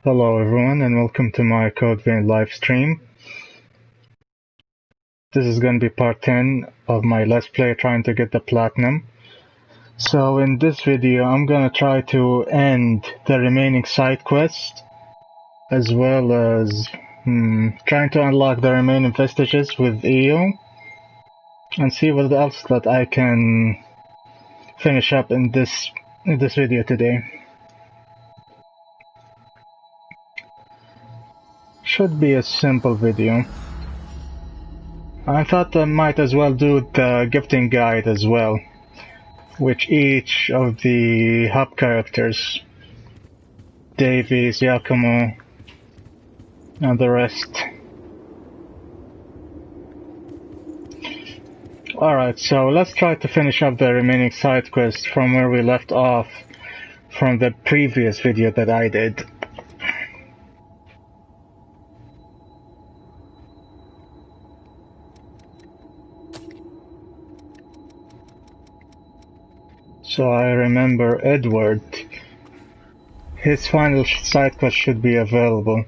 Hello everyone and welcome to my Code Vein live stream. This is going to be part 10 of my Let's Play trying to get the Platinum. So in this video I'm going to try to end the remaining side quest as well as trying to unlock the remaining Vestiges with EO and see what else that I can finish up in this video today. Should be a simple video. I thought I might as well do the gifting guide as well, which each of the hub characters, Davies, Yakumo, and the rest. Alright, so let's try to finish up the remaining side quest from where we left off from the previous video that I did. So I remember Edward. His final side quest should be available.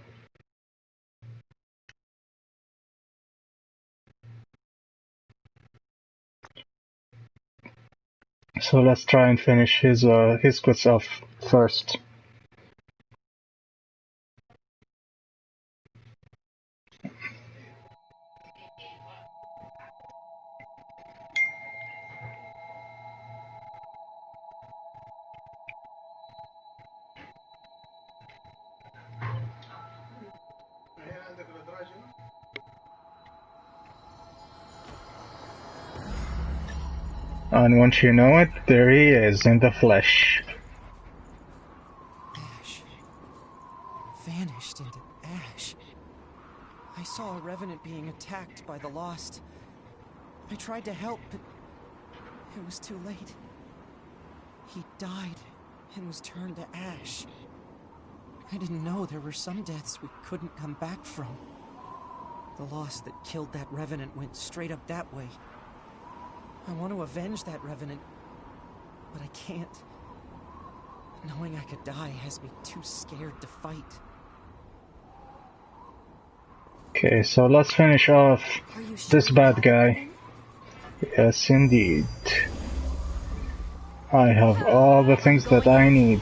So let's try and finish his quest off first. And once you know it, there he is in the flesh. Ash. Vanished into ash. I saw a revenant being attacked by the Lost. I tried to help, but it was too late. He died and was turned to ash. I didn't know there were some deaths we couldn't come back from. The Lost that killed that revenant went straight up that way. I want to avenge that revenant, but I can't. Knowing I could die has me too scared to fight. Okay, so let's finish off this bad guy. Yes, indeed. I have all the things that I need.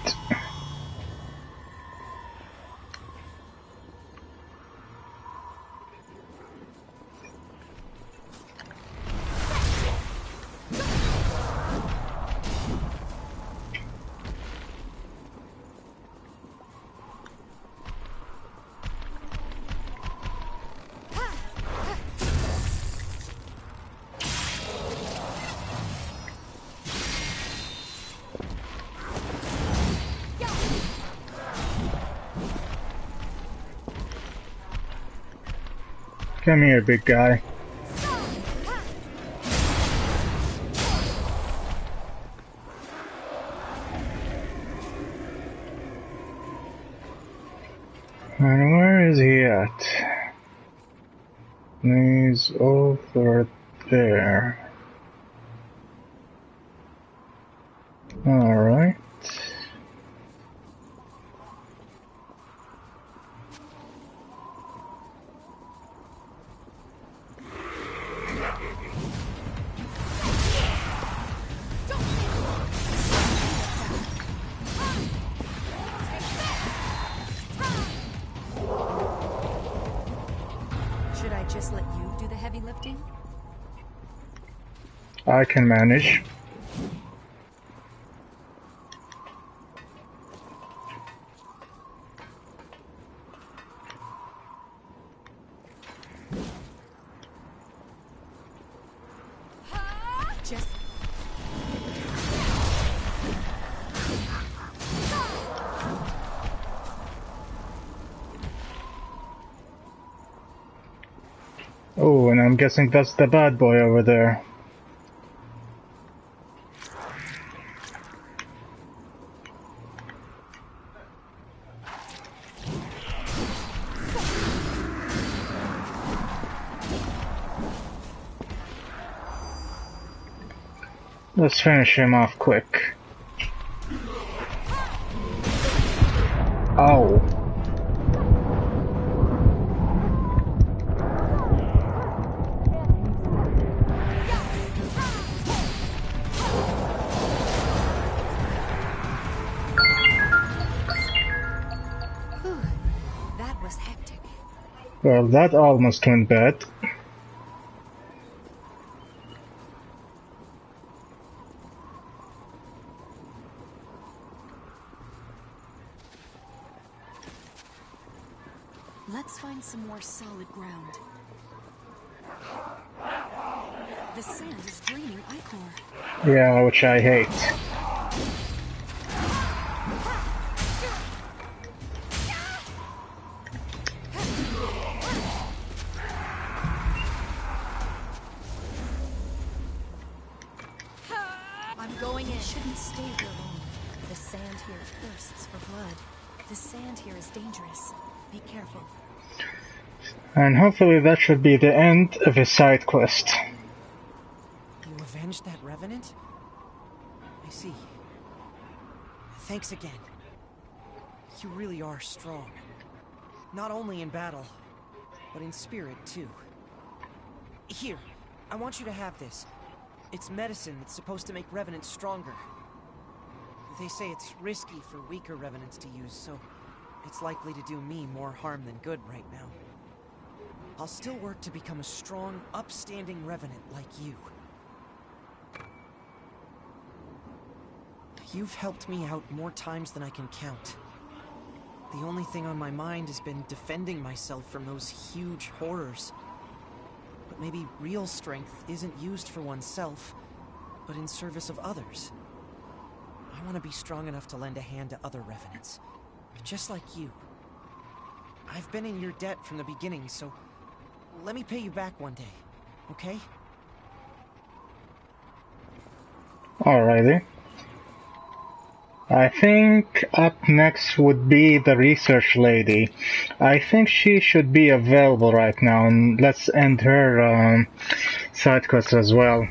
Come here, big guy. And where is he at? He's over there. Alright. Should I just let you do the heavy lifting? I can manage. Just... Oh, and I'm guessing that's the bad boy over there. Let's finish him off quick. Ow. Well, that almost went bad. Let's find some more solid ground. The sand is draining ichor. Yeah, which I hate. I'm going in. Shouldn't stay here long. The sand here thirsts for blood. The sand here is dangerous. Be careful. And hopefully that should be the end of his side quest. You avenged that revenant? I see. Thanks again. You really are strong. Not only in battle, but in spirit too. Here, I want you to have this. It's medicine that's supposed to make revenants stronger. They say it's risky for weaker revenants to use, so it's likely to do me more harm than good right now. I'll still work to become a strong, upstanding revenant like you. You've helped me out more times than I can count. The only thing on my mind has been defending myself from those huge horrors. But maybe real strength isn't used for oneself, but in service of others. I want to be strong enough to lend a hand to other revenants, just like you. I've been in your debt from the beginning, so let me pay you back one day, okay? Alrighty. I think up next would be the research lady. I think she should be available right now, and let's end her side quest as well.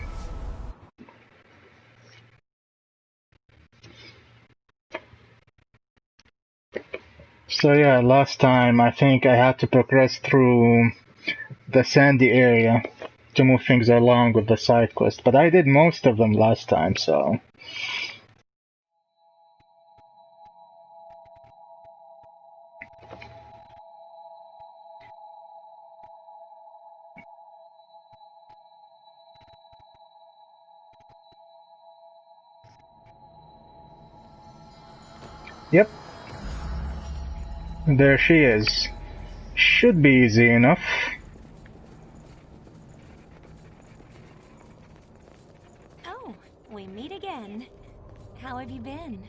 So yeah, last time I think I had to progress through the sandy area to move things along with the side quest, but I did most of them last time, so... Yep. There she is. Should be easy enough. Oh, we meet again. How have you been?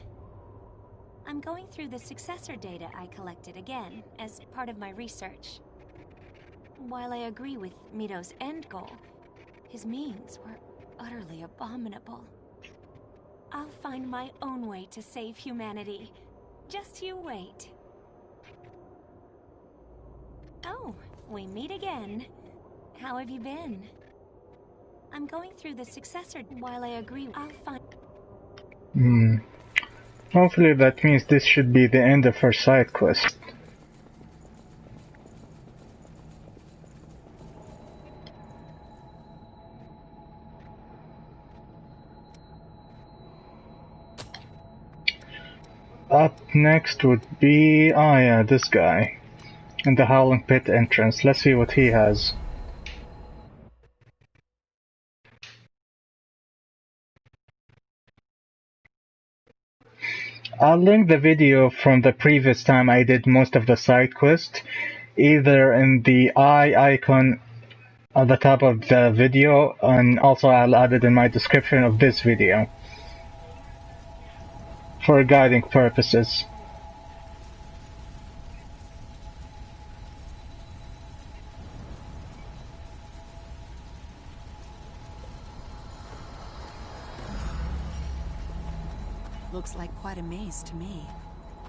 I'm going through the successor data I collected again as part of my research. While I agree with Mito's end goal, his means were utterly abominable. I'll find my own way to save humanity. Just you wait. Oh, we meet again. How have you been? I'm going through the successor. While I agree, I'll find... Hopefully that means this should be the end of her side quest. Up next would be... oh yeah, this guy. In the Howling Pit entrance. Let's see what he has. I'll link the video from the previous time I did most of the side quest, either in the eye icon at the top of the video, and also I'll add it in my description of this video for guiding purposes. Looks like quite a maze to me.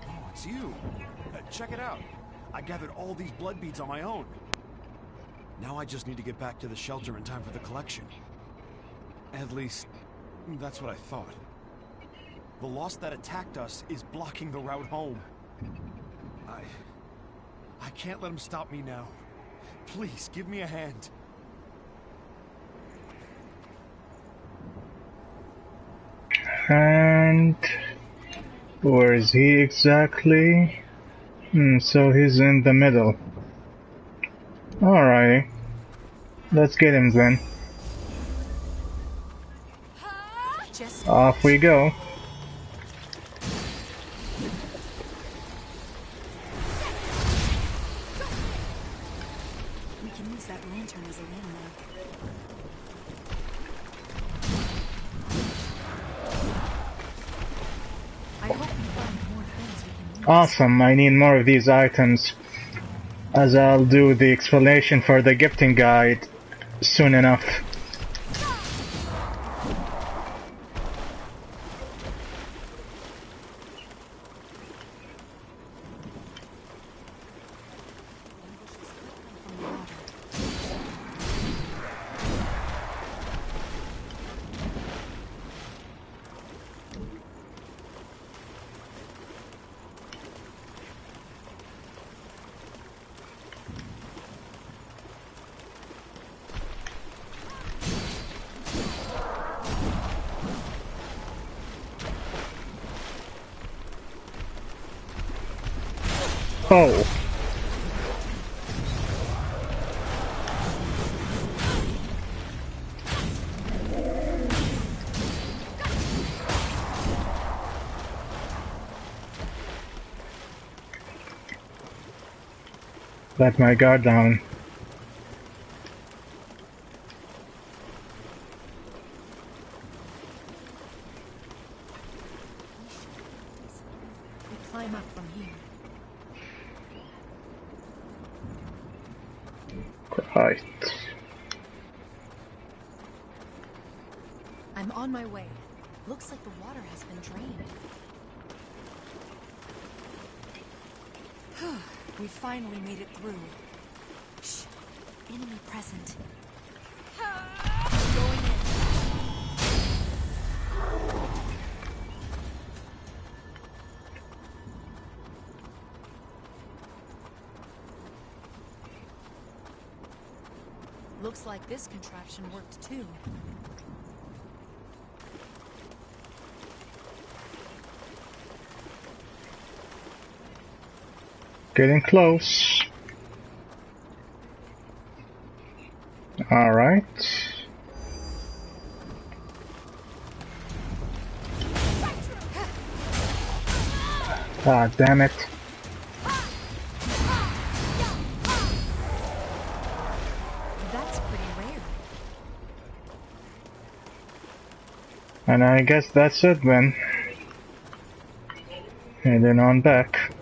Oh, it's you. Check it out. I gathered all these blood beads on my own. Now I just need to get back to the shelter in time for the collection. At least, that's what I thought. The lost that attacked us is blocking the route home. I can't let him stop me now. Please, give me a hand. And... where is he exactly? So he's in the middle. Alrighty. Let's get him then. Just Off we go. we can use that lantern as a landmark. I hope we find more things we can use. Awesome, I need more of these items, as I'll do the explanation for the gifting guide soon enough. Oh. Let my guard down. We climb up from here. Right. I'm on my way. Looks like the water has been drained. We finally made it through. Shh. Enemy present. Going in. Looks like this contraption worked too. Getting close. Alright. Ah, damn it. That's pretty rare. And I guess that's it then. Heading on back.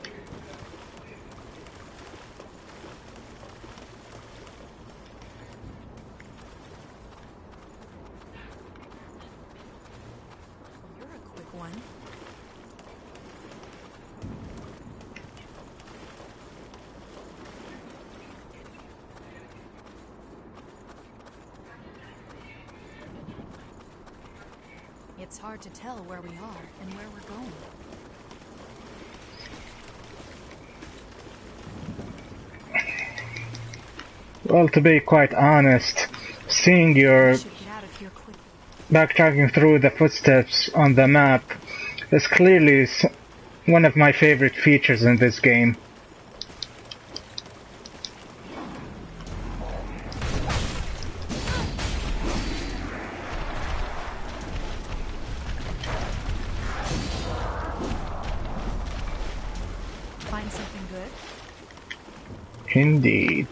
You're a quick one. It's hard to tell where we are and where we're going. Well, to be quite honest, seeing your We should get out of here quick. backtracking through the footsteps on the map is clearly one of my favorite features in this game. Find something good? Indeed.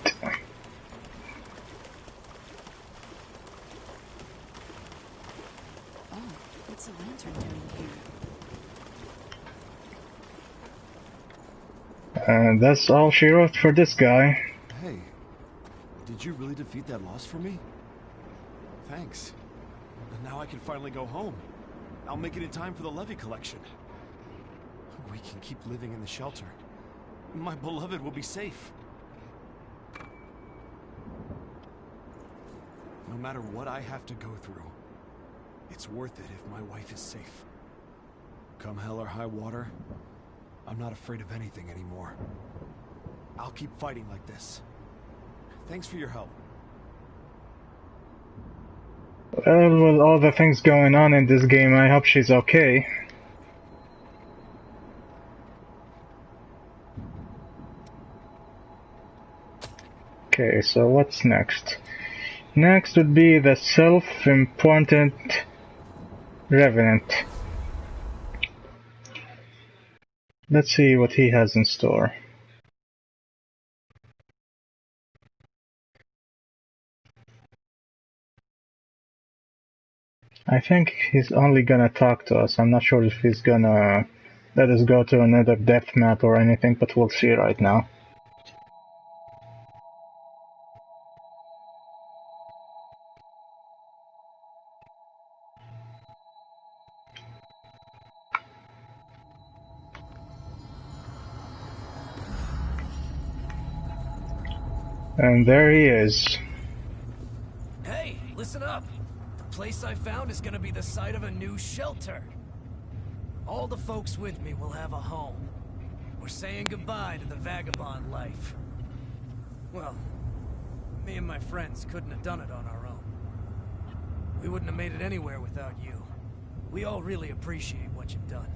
Oh, what's a lantern doing here? And that's all she wrote for this guy. Hey, did you really defeat that loss for me? Thanks. And now I can finally go home. I'll make it in time for the levy collection. We can keep living in the shelter. My beloved will be safe. No matter what I have to go through, it's worth it if my wife is safe. Come hell or high water, I'm not afraid of anything anymore. I'll keep fighting like this. Thanks for your help. Well, with all the things going on in this game, I hope she's okay. Okay, so what's next? Next would be the self-important Revenant. Let's see what he has in store. I think he's only gonna talk to us. I'm not sure if he's gonna let us go to another depth map or anything, but we'll see right now. And there he is. Hey, listen up. The place I found is gonna be the site of a new shelter. All the folks with me will have a home. We're saying goodbye to the vagabond life. Well, me and my friends couldn't have done it on our own. We wouldn't have made it anywhere without you. We all really appreciate what you've done.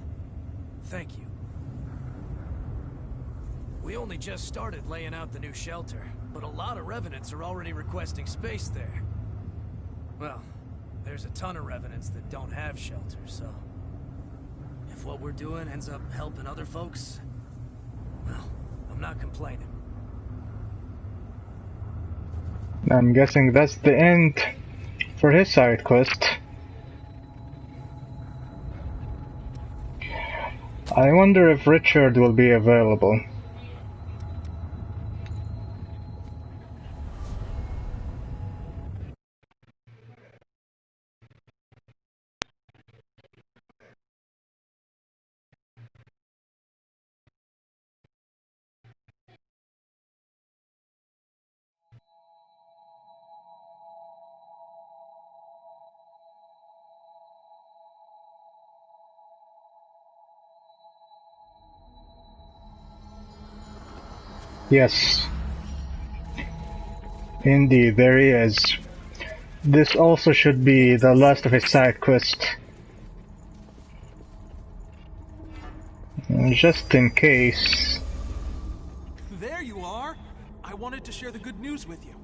Thank you. We only just started laying out the new shelter, but a lot of Revenants are already requesting space there. Well, there's a ton of Revenants that don't have shelters, so... if what we're doing ends up helping other folks, well, I'm not complaining. I'm guessing that's the end for his side quest. I wonder if Richard will be available. Yes. Indeed, there he is. This also should be the last of his side quest. Just in case. There you are! I wanted to share the good news with you.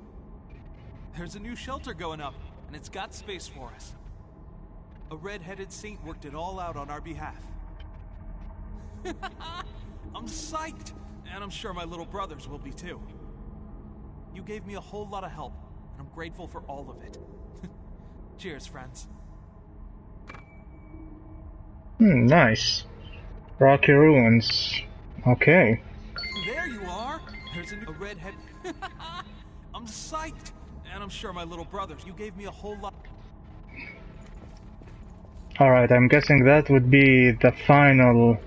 There's a new shelter going up, and it's got space for us. A red-headed saint worked it all out on our behalf. I'm psyched! And I'm sure my little brothers will be too. You gave me a whole lot of help, and I'm grateful for all of it. Cheers, friends. Nice. Rocky Ruins. Okay. There you are! There's a redhead. I'm psyched! And I'm sure my little brothers, you gave me a whole lot. Alright, I'm guessing that would be the final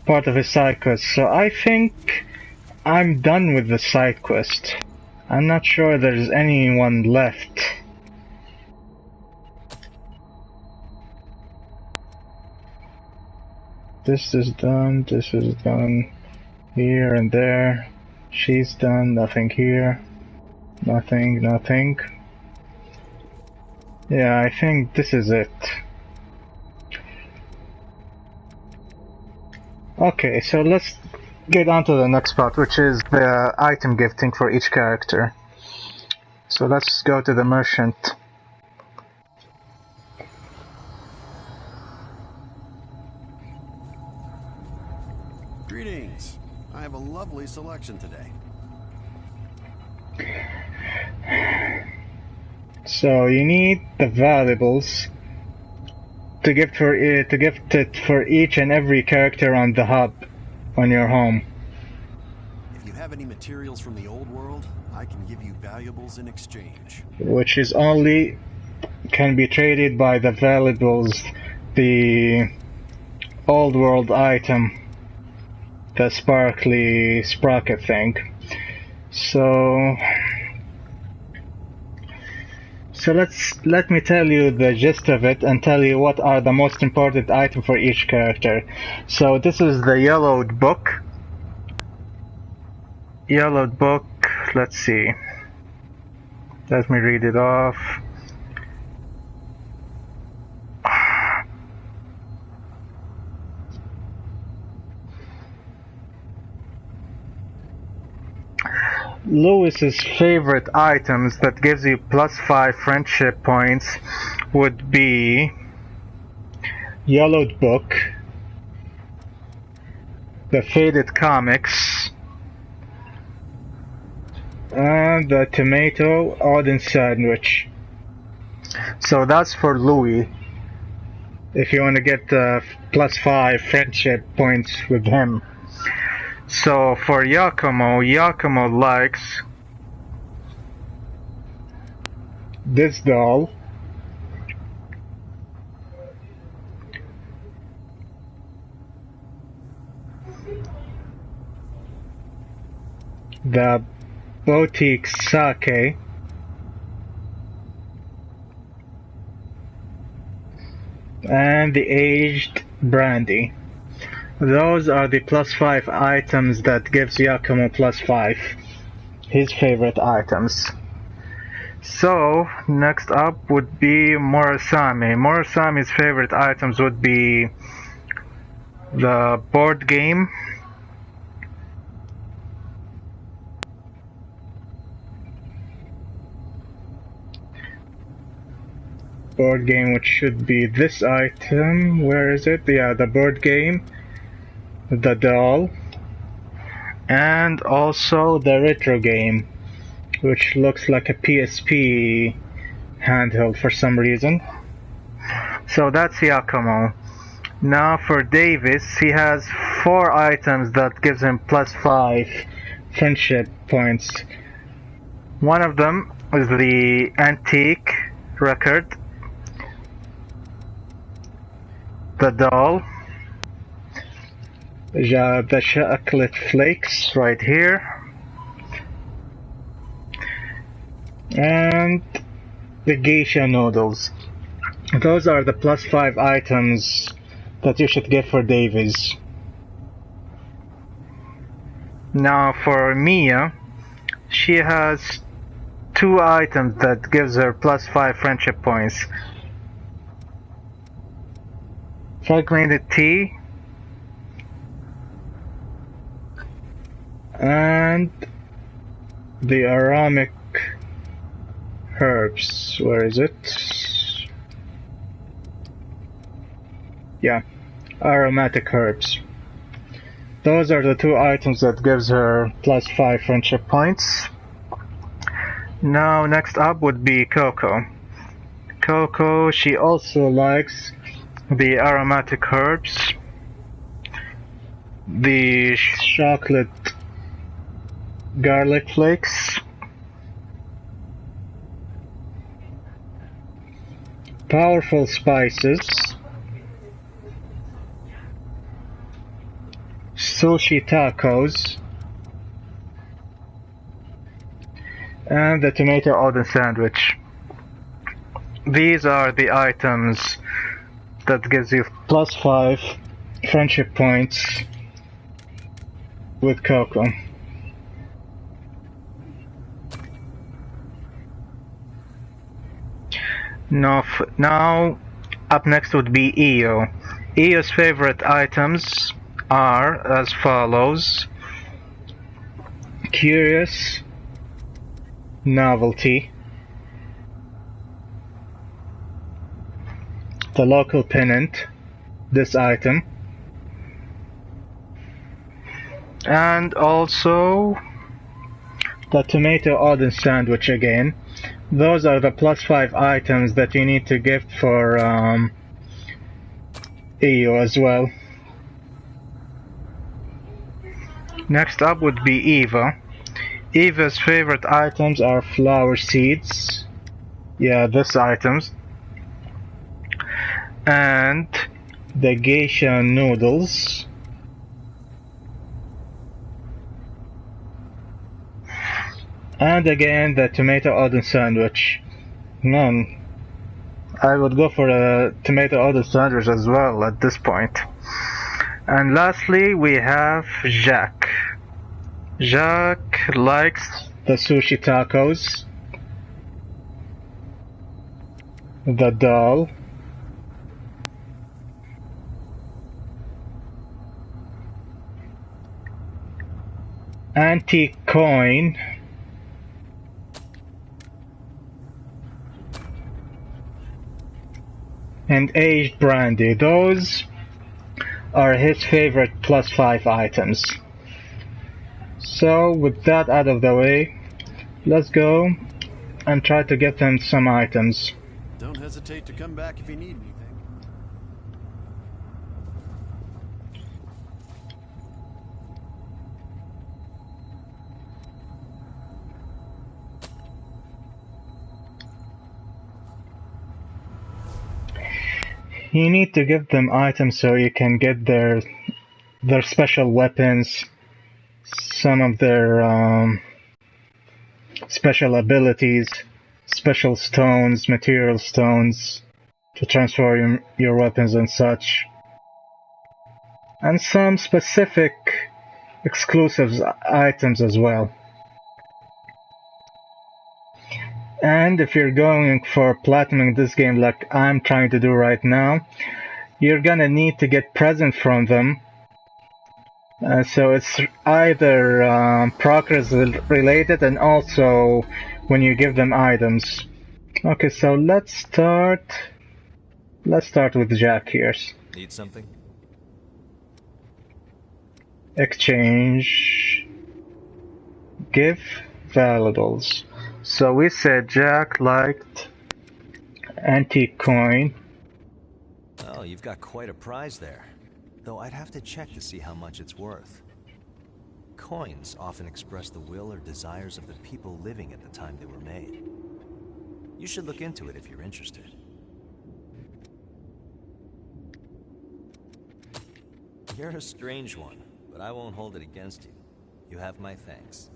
part of his side quest. So I think I'm done with the side quest. I'm not sure there's anyone left. This is done, this is done. Here and there. She's done, nothing here. Nothing, nothing. Yeah, I think this is it. Okay, so let's get on to the next part, which is the item gifting for each character. So let's go to the merchant. Greetings. I have a lovely selection today. So you need the valuables to gift it for each and every character on the hub on your home. If you have any materials from the old world, I can give you valuables in exchange. Which is only can be traded by the valuables, the old world item, the sparkly sprocket thing. So let me tell you the gist of it and tell you what are the most important items for each character. So this is the yellowed book. Yellowed book, let's see. Let me read it off. Lewis's favorite items that gives you +5 friendship points would be Yellowed Book, the Faded Comics, and the Tomato Odin Sandwich. So that's for Louis, if you want to get +5 friendship points with him. So for Yakumo likes this doll, the Boutique Sake, and the Aged Brandy. Those are the +5 items that gives Yakumo +5, his favorite items. So next up would be Murasame. Murasame's favorite items would be the board game, which should be this item. Where is it? Yeah, the board game, the doll, and also the retro game, which looks like a PSP handheld for some reason. So that's Yakumo. Now for Davis, he has 4 items that gives him +5 friendship points. One of them is the antique record, the doll, the chocolate flakes right here, and the geisha noodles. Those are the +5 items that you should get for Davies. Now for Mia, she has 2 items that gives her +5 friendship points. Fragmented tea and the aromatic herbs. Where is it? Yeah, aromatic herbs. Those are the 2 items that gives her +5 friendship points. Now next up would be Coco. Coco, she also likes the aromatic herbs, the chocolate garlic flakes, powerful spices, sushi tacos, and the tomato Odin sandwich. These are the items that gives you +5 friendship points with Coco. Now up next would be Io. Io's favorite items are as follows: Curious, Novelty, the local pennant, this item, and also the tomato Odin sandwich again. Those are the +5 items that you need to gift for Io as well. Next up would be Eva. Eva's favorite items are flower seeds, yeah, this items, and the geisha noodles, and again the tomato Odin sandwich. I would go for a tomato Odin sandwich as well at this point. And lastly we have Jacques. Jacques likes the sushi tacos, the doll, antique coin, and aged brandy. Those are his favorite +5 items. So with that out of the way, let's go and try to get him some items. Don't hesitate to come back if you need anything. You need to give them items so you can get their special weapons, some of their special abilities, special stones, material stones to transform your weapons and such, and some specific exclusive items as well. And if you're going for platinum this game like I'm trying to do right now, you're gonna need to get presents from them. So it's either progress related and also when you give them items. Okay, so let's start with Jack here. Need something? Exchange. Give valuables. So we said Jack liked antique coin. Oh, you've got quite a prize there. Though I'd have to check to see how much it's worth. Coins often express the will or desires of the people living at the time they were made. You should look into it if you're interested. You're a strange one, but I won't hold it against you. You have my thanks.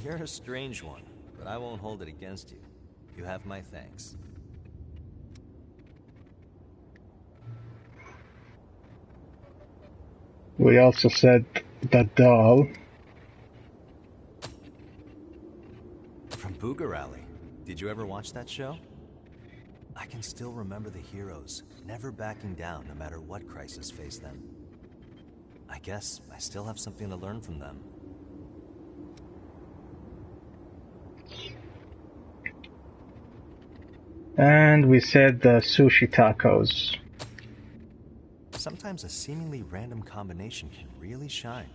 You're a strange one, but I won't hold it against you. You have my thanks. We also said that doll. From Booger Alley. Did you ever watch that show? I can still remember the heroes, never backing down no matter what crisis faced them. I guess I still have something to learn from them. And we said the sushi tacos. Sometimes a seemingly random combination can really shine.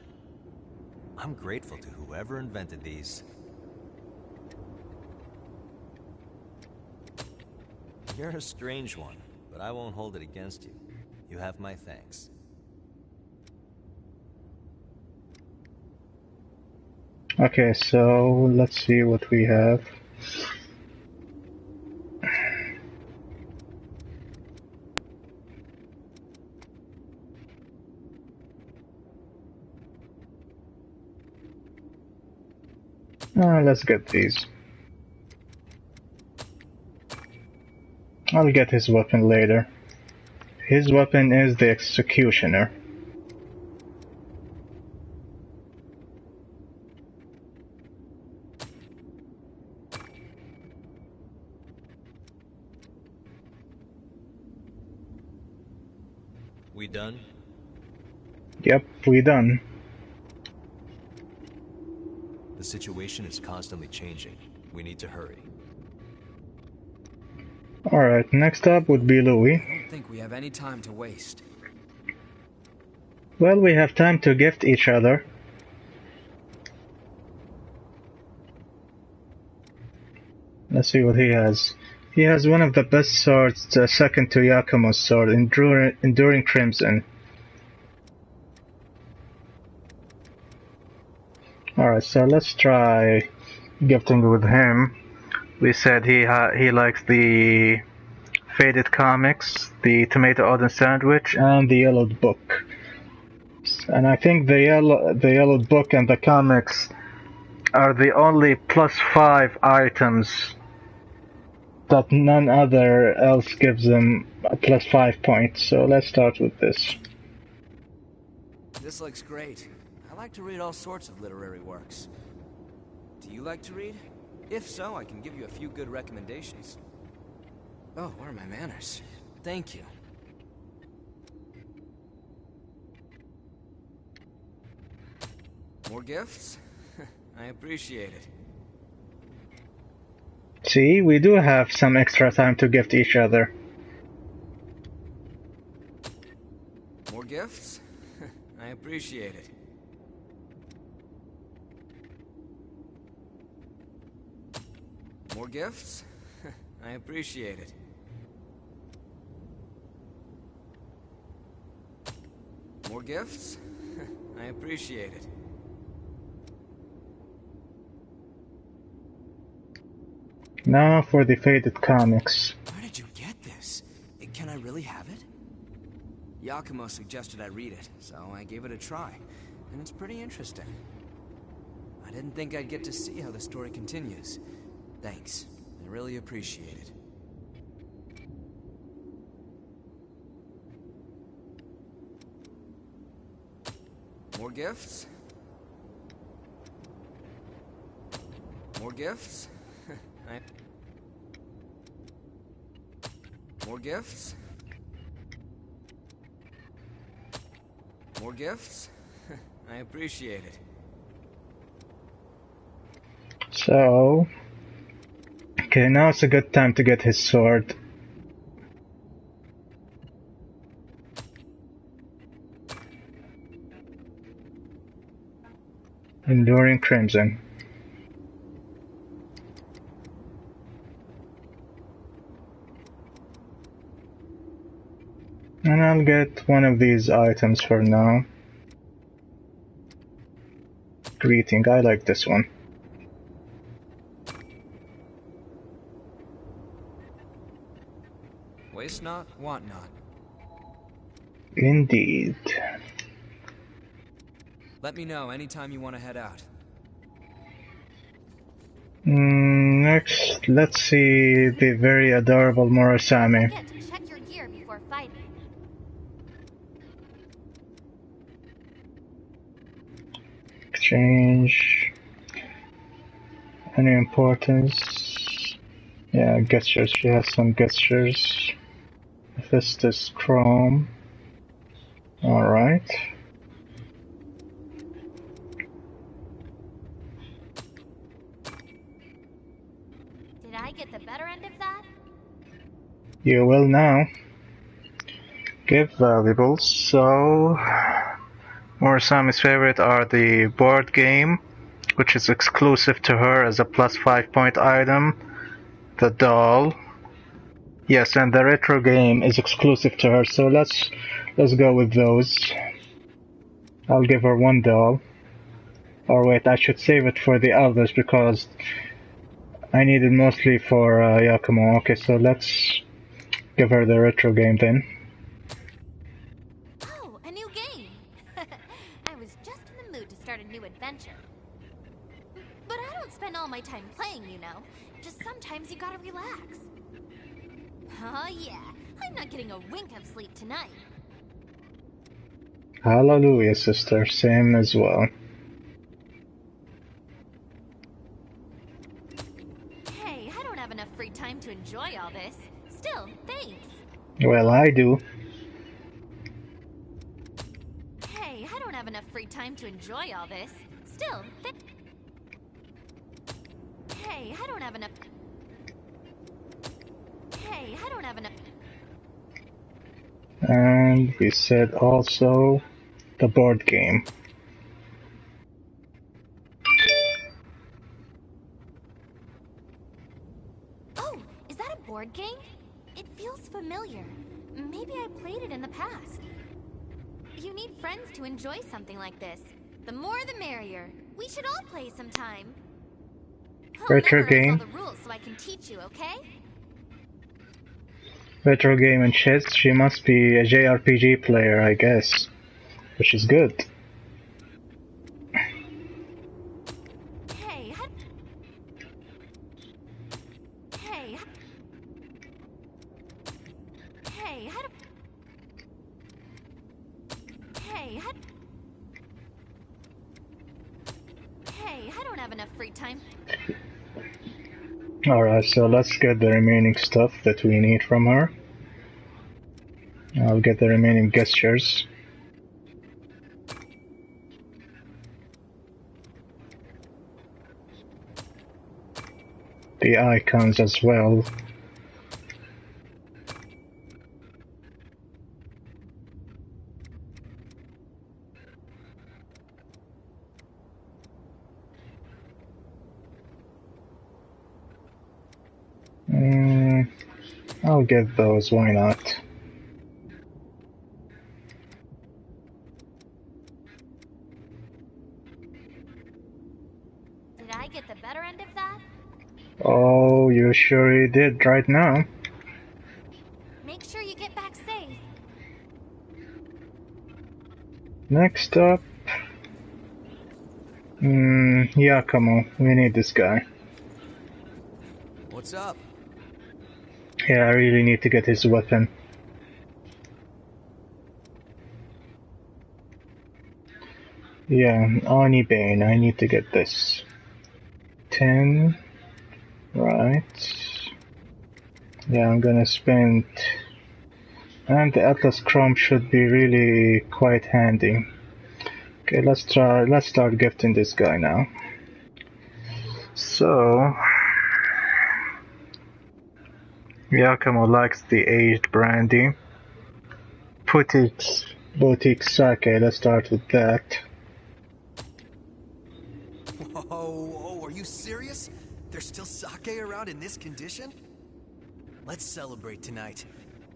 I'm grateful to whoever invented these. You're a strange one, but I won't hold it against you. You have my thanks. Okay, so let's see what we have. Let's get these. I'll get his weapon later. His weapon is the executioner. We done? Yep, we done. The situation is constantly changing. We need to hurry. Alright, next up would be Louis. I don't think we have any time to waste. Well, we have time to gift each other. Let's see what he has. He has one of the best swords, second to Yakumo's sword, Enduring Crimson. Alright, so let's try gifting with him. We said he likes the Faded Comics, the Tomato Oden Sandwich, and the Yellowed Book. And I think the Yellowed Book and the comics are the only +5 items that none other else gives them a +5 points. So let's start with this. This looks great. I like to read all sorts of literary works. Do you like to read? If so, I can give you a few good recommendations. Oh, what are my manners? Thank you. More gifts? I appreciate it. See, we do have some extra time to gift each other. More gifts? I appreciate it. More gifts? I appreciate it. More gifts? I appreciate it. Now for the faded comics. Where did you get this? Can I really have it? Yakumo suggested I read it, so I gave it a try. And it's pretty interesting. I didn't think I'd get to see how the story continues. Thanks. I really appreciate it. More gifts? More gifts? More gifts? More gifts? I appreciate it. So... Okay, now it's a good time to get his sword. Enduring Crimson. And I'll get one of these items for now. Greeting, I like this one. Waste not, want not. Indeed. Let me know anytime you want to head out. Next, let's see the very adorable Murasame. Forget to check your gear before fighting. Exchange. Any importance? Yeah, gestures. She has some gestures. Vestiges Chrome. Alright. Did I get the better end of that? You will now. Give valuables. So, Murasame's favorite are the board game, which is exclusive to her as a plus 5-point item. The doll. Yes, and the retro game is exclusive to her, so let's go with those. I'll give her one doll. Or wait, I should save it for the others because I need it mostly for Yakumo. Okay, so let's give her the retro game then. Oh, a new game! I was just in the mood to start a new adventure. But I don't spend all my time playing, you know. Just sometimes you gotta relax. Oh yeah, I'm not getting a wink of sleep tonight. Hallelujah, sister. Same as well. Hey, I don't have enough free time to enjoy all this. Still, thanks. Well, I do. Hey, I don't have enough free time to enjoy all this. Still, Hey, I don't have enough... Hey, I don't have enough... And we said also the board game. Oh, is that a board game? It feels familiar. Maybe I played it in the past. You need friends to enjoy something like this. The more the merrier. We should all play sometime. I'll Retro memorize game. all the rules so I can teach you, okay? Retro game and chess. She must be a JRPG player, I guess. Which is good. Hey, Hey, Hey, Hey, Hey, I don't have enough free time. Alright, so let's get the remaining stuff that we need from her. I'll get the remaining gestures. the icons as well. I'll get those, why not? Did I get the better end of that? Oh, you sure you did right now. Make sure you get back safe. Next up... Yakumo, we need this guy. What's up? Yeah, I really need to get his weapon. Yeah, Oni Bane, I need to get this. 10... Right. Yeah, I'm gonna spend... And the Atlas Chrome should be really quite handy. Okay, let's start gifting this guy now. So... Yakumo likes the aged brandy. Boutique sake, let's start with that. Whoa, are you serious? There's still sake around in this condition? Let's celebrate tonight.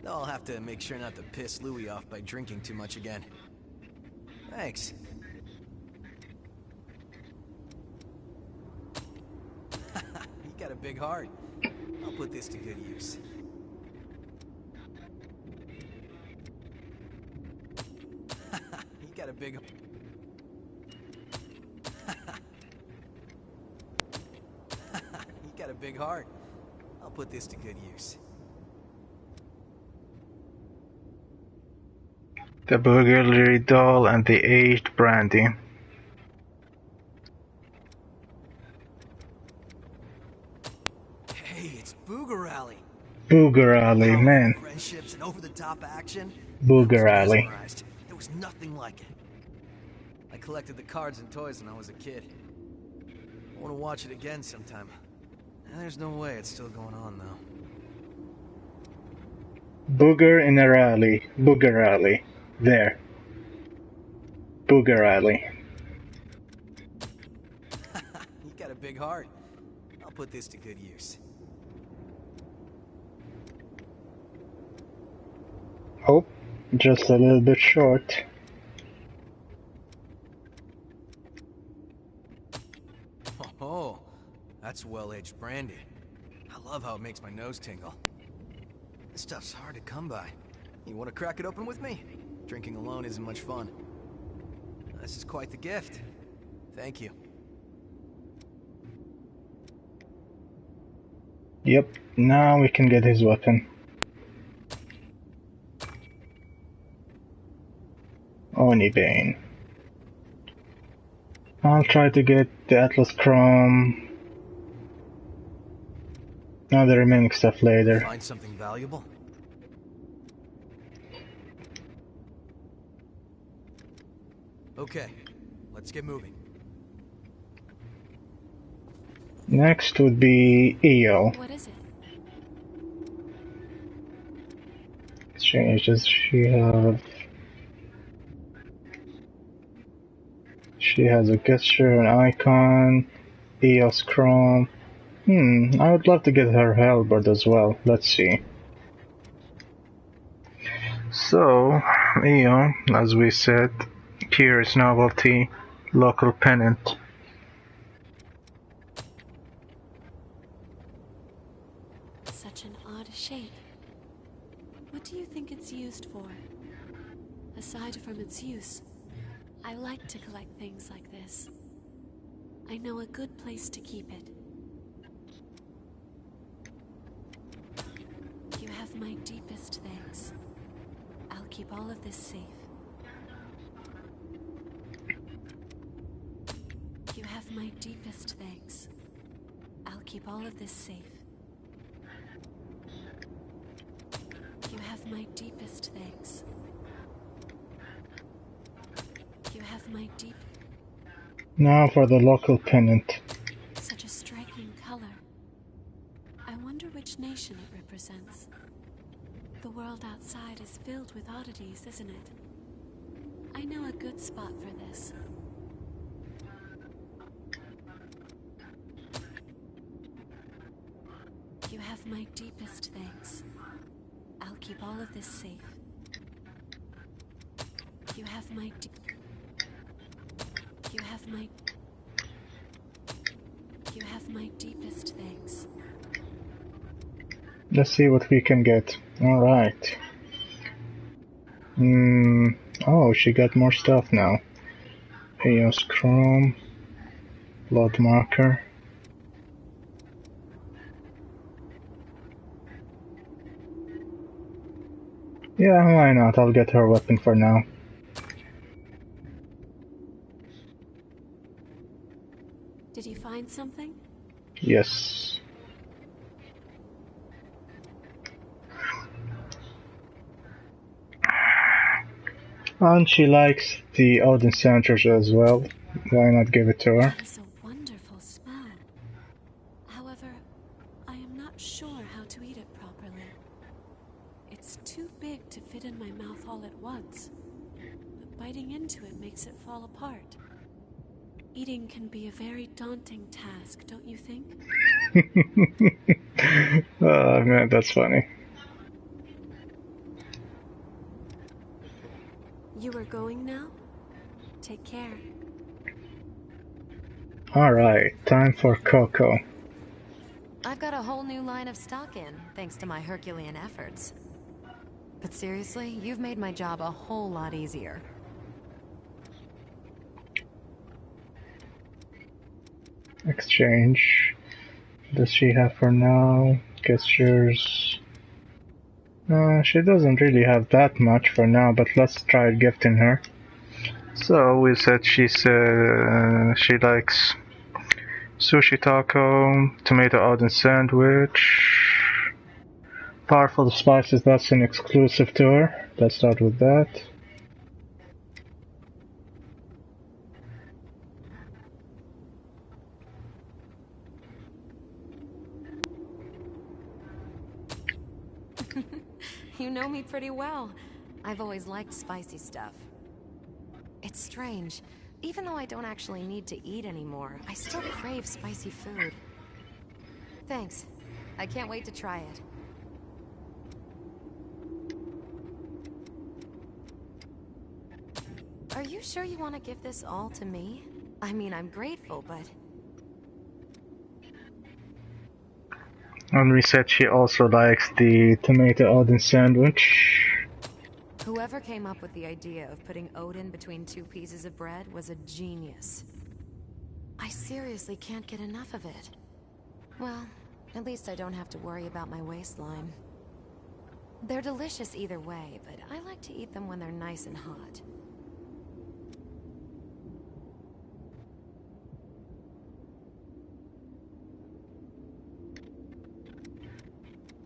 Though I'll have to make sure not to piss Louie off by drinking too much again. Thanks. You got a big heart. I'll put this to good use. You got a big... You got a big heart. I'll put this to good use. The burglary doll and the aged brandy. Hey, it's Booger Alley. Booger Alley, man. Friendships and over-the-top action. Booger Alley. There was nothing like it. I collected the cards and toys when I was a kid. I want to watch it again sometime. There's no way it's still going on, though. Booger in a rally. Booger Alley. There. Booger Alley. You got a big heart. I'll put this to good use. Oh, just a little bit short. Oh, that's well-aged brandy. I love how it makes my nose tingle. This stuff's hard to come by. You want to crack it open with me? Drinking alone isn't much fun. This is quite the gift. Thank you. Yep, now we can get his weapon. Oni Bane. I'll try to get the Atlas Chrome. Now the remaining stuff later. Find something valuable? Okay, let's get moving. Next would be Io. What is it? Exchanges. She has a gesture, an icon, Eos Chrome. I would love to get her halberd as well. Let's see. So, Io, as we said, here is novelty, local pennant. Such an odd shape. What do you think it's used for? Aside from its use, I like to collect things like this. I know a good place to keep it. You have my deepest thanks. I'll keep all of this safe. You have my deepest thanks. I'll keep all of this safe. You have my deepest thanks. You have my deep... Now for the local pennant. Such a striking color. oddities, isn't it? I know a good spot for this. You have my deepest thanks. I'll keep all of this safe. You have my deepest thanks. Let's see what we can get. Alright. Oh, she got more stuff now. Eos Chrome. Blood Marker. Yeah, why not? I'll get her weapon for now. Did you find something? Yes. And she likes the Odin sandwich as well. Why not give it to her? It's a wonderful smell. However, I am not sure how to eat it properly. It's too big to fit in my mouth all at once, but biting into it makes it fall apart. Eating can be a very daunting task, don't you think? Oh man, that's funny. You are going now? Take care. Alright, time for Coco. I've got a whole new line of stock in, thanks to my Herculean efforts. But seriously, you've made my job a whole lot easier. Exchange. Does she have for now? Gestures. She doesn't really have that much for now, but let's try gifting her. So we said she likes sushi taco, tomato Odin sandwich, powerful spices. That's an exclusive to her. Let's start with that. You know me pretty well. I've always liked spicy stuff. It's strange. Even though I don't actually need to eat anymore, I still crave spicy food. Thanks. I can't wait to try it. Are you sure you want to give this all to me? I mean, I'm grateful, but... And we said she also likes the tomato Odin sandwich. Whoever came up with the idea of putting Odin between two pieces of bread was a genius. I seriously can't get enough of it. Well, at least I don't have to worry about my waistline. They're delicious either way, but I like to eat them when they're nice and hot.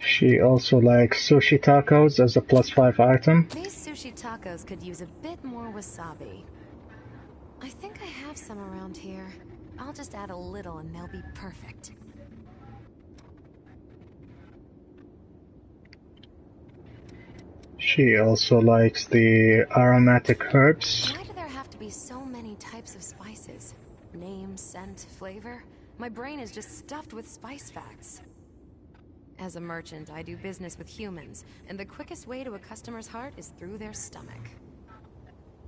She also likes sushi tacos as a +5 item. These sushi tacos could use a bit more wasabi. I think I have some around here. I'll just add a little and they'll be perfect. She also likes the aromatic herbs. Why do there have to be so many types of spices? Name, scent, flavor? My brain is just stuffed with spice facts. As a merchant, I do business with humans, and the quickest way to a customer's heart is through their stomach.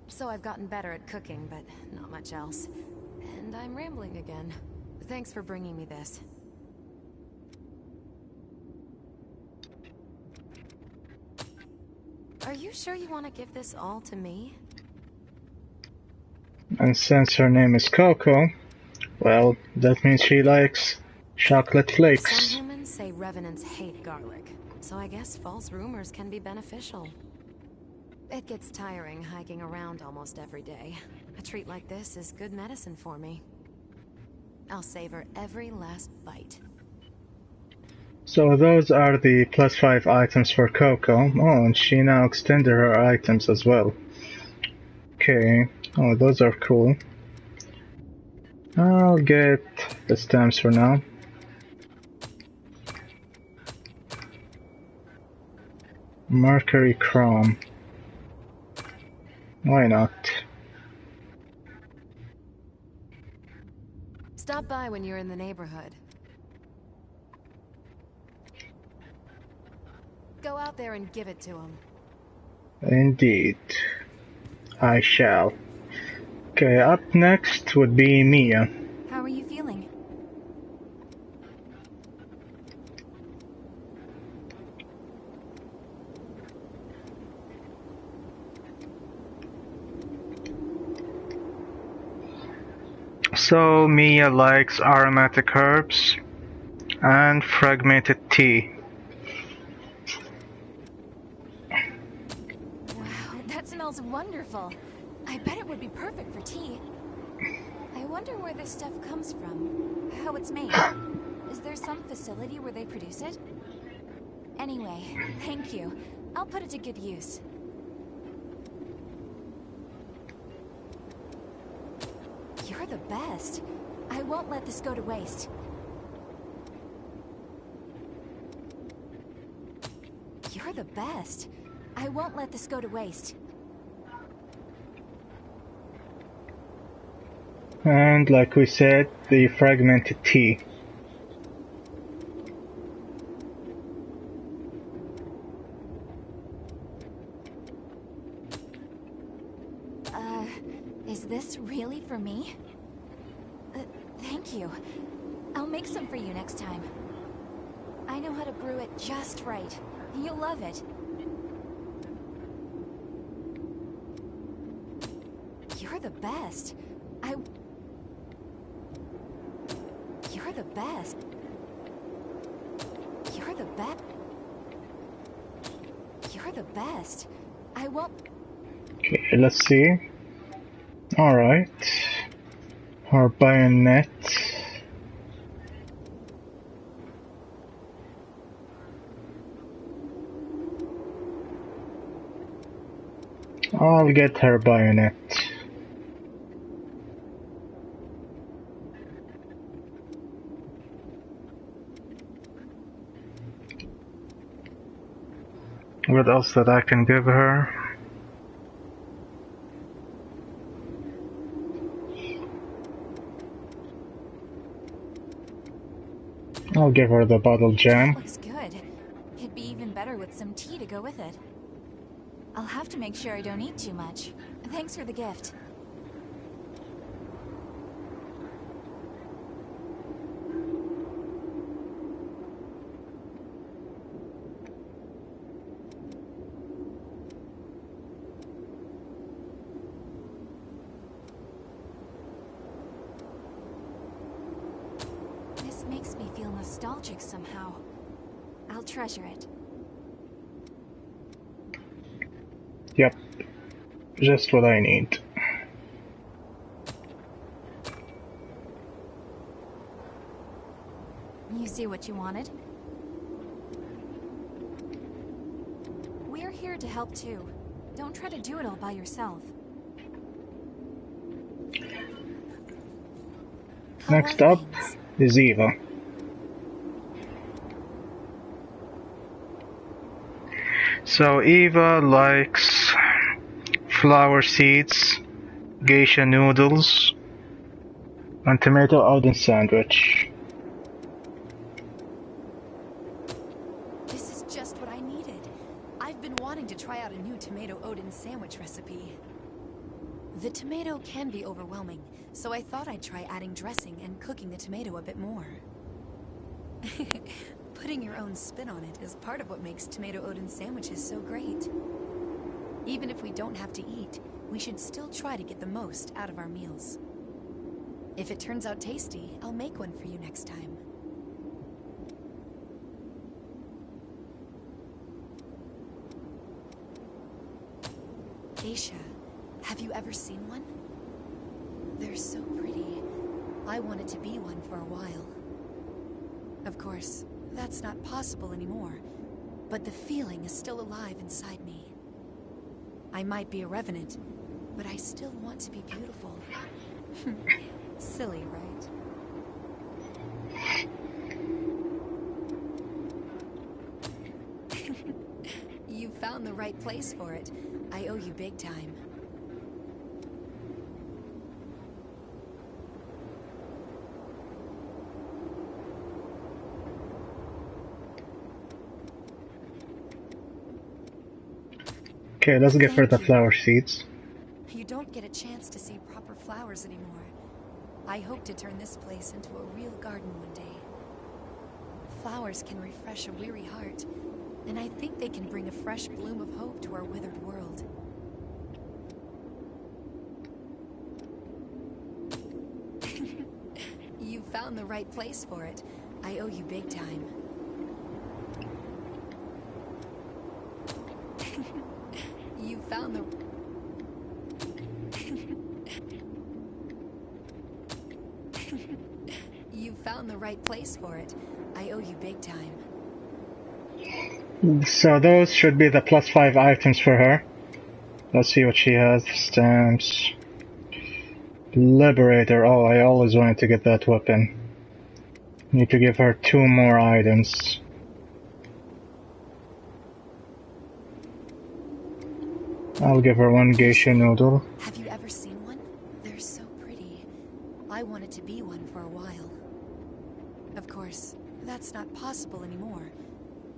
So I've gotten better at cooking, but not much else. And I'm rambling again. Thanks for bringing me this. Are you sure you want to give this all to me? And since her name is Coco, well, that means she likes chocolate flakes. Some humans say revenants hate garlic, so I guess false rumors can be beneficial. It gets tiring hiking around almost every day. A treat like this is good medicine for me. I'll savor every last bite. So those are the +5 items for Coco. Oh, and she now extended her items as well. Okay. Oh, those are cool. I'll get the stamps for now. Mercury Chrome. Why not? Stop by when you're in the neighborhood. Go out there and give it to him. Indeed. I shall. Okay, up next would be Mia. How are you feeling? So Mia likes aromatic herbs and fragmented tea. Wow, that smells wonderful. I bet it would be perfect for tea. I wonder where this stuff comes from, how it's made. Is there some facility where they produce it? Anyway, thank you. I'll put it to good use. You're the best. I won't let this go to waste. You're the best. I won't let this go to waste. And like we said, the fragmented tea. Is this really for me? Thank you. I'll make some for you next time. I know how to brew it just right. You'll love it. You're the best. You're the best. You're the best. You're the best. I won't... Okay, let's see. Alright. Our bayonet. I'll get her bayonet. What else that I can give her? I'll give her the bottle jam. Looks good. It'd be even better with some tea to go with it. I'll have to make sure I don't eat too much. Thanks for the gift. This makes me feel nostalgic somehow. I'll treasure it. Yep. Just what I need. You see what you wanted? We're here to help too. Don't try to do it all by yourself. Next up is Eva. So Eva likes flower seeds, geisha noodles, and tomato Odin sandwich. This is just what I needed. I've been wanting to try out a new tomato Odin sandwich recipe. The tomato can be overwhelming, so I thought I'd try adding dressing and cooking the tomato a bit more. Putting your own spin on it is part of what makes tomato Odin sandwiches so great. Even if we don't have to eat, we should still try to get the most out of our meals. If it turns out tasty, I'll make one for you next time. Geisha, have you ever seen one? They're so pretty. I wanted to be one for a while. Of course, that's not possible anymore, but the feeling is still alive inside me. I might be a revenant, but I still want to be beautiful. Silly, right? You found the right place for it. I owe you big time. Okay, let's give her the Thank you. flower seeds. You don't get a chance to see proper flowers anymore. I hope to turn this place into a real garden one day. Flowers can refresh a weary heart, and I think they can bring a fresh bloom of hope to our withered world. You found the right place for it. I owe you big time. You found the... You found the right place for it. I owe you big time. So those should be the +5 items for her. Let's see what she has. Stamps. Liberator. Oh, I always wanted to get that weapon. Need to give her 2 more items. I'll give her 1 geisha noodle. Have you ever seen one? They're so pretty. I wanted to be one for a while. Of course, that's not possible anymore,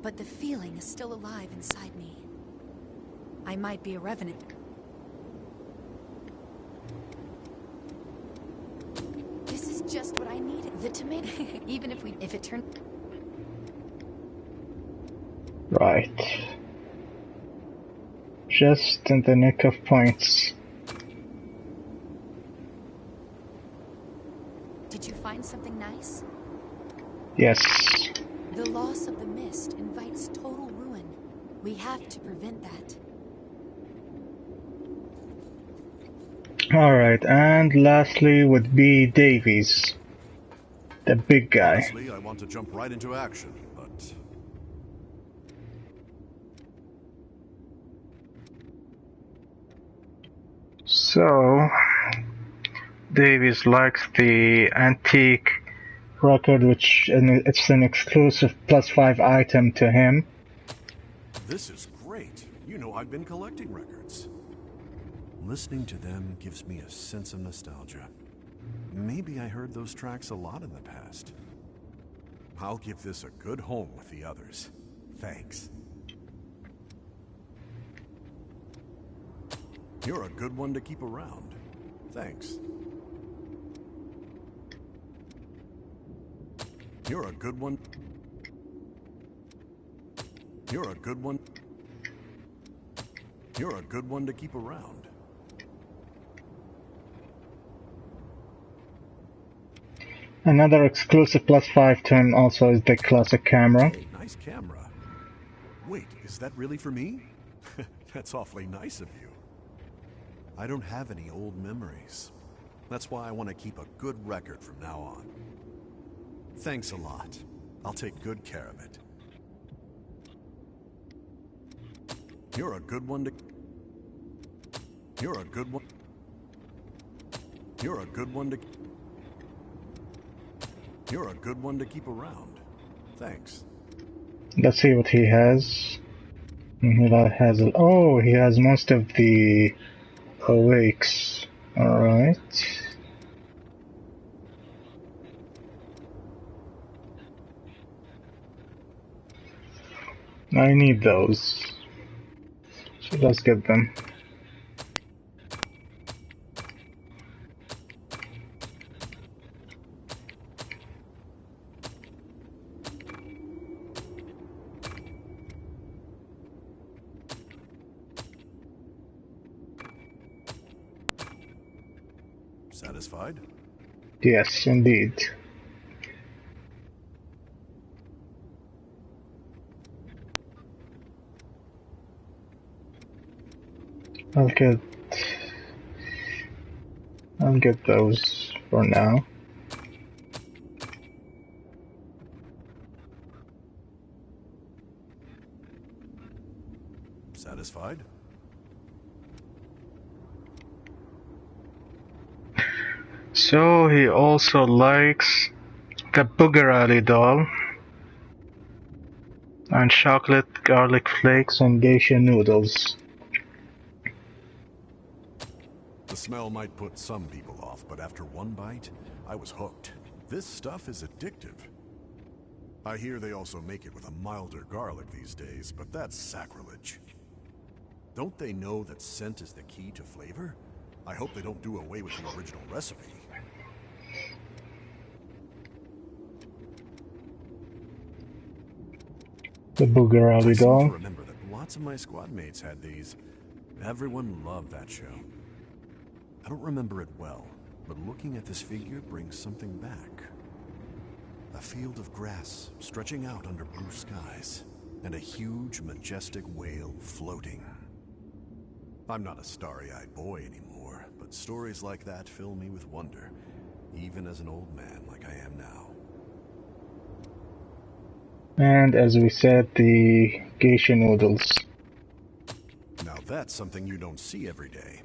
but the feeling is still alive inside me. I might be a revenant. This is just what I needed. The tomato. Even if it turned... Right. Just in the nick of points. Did you find something nice? Yes. The loss of the mist invites total ruin. We have to prevent that. Alright, and lastly would be Davies. The big guy. Honestly, I want to jump right into action, but... So, Davies likes the antique record, which it's an exclusive +5 item to him. This is great. You know I've been collecting records. Listening to them gives me a sense of nostalgia. Maybe I heard those tracks a lot in the past. I'll give this a good home with the others. Thanks. You're a good one to keep around. Thanks. You're a good one. You're a good one. You're a good one to keep around. Another exclusive +5 to him also is the classic camera. Hey, nice camera. Wait, is that really for me? That's awfully nice of you. I don't have any old memories. That's why I want to keep a good record from now on. Thanks a lot. I'll take good care of it. You're a good one to... You're a good one... You're a good one to... You're a good one to keep around. Thanks. Let's see what he has. He has... Oh, he has most of the awakes. Alright. I need those. So let's get them. Satisfied? Yes, indeed. I'll get those for now. Satisfied? So he also likes the Booger Alley doll and chocolate garlic flakes and geisha noodles. The smell might put some people off, but after one bite, I was hooked. This stuff is addictive. I hear they also make it with a milder garlic these days, but that's sacrilege. Don't they know that scent is the key to flavor? I hope they don't do away with the original recipe. The Booger Alley I seem doll. to remember that lots of my squad mates had these. Everyone loved that show. I don't remember it well, but looking at this figure brings something back. A field of grass stretching out under blue skies, and a huge, majestic whale floating. I'm not a starry-eyed boy anymore, but stories like that fill me with wonder, even as an old man like I am now. And as we said, the geisha noodles. Now that's something you don't see every day.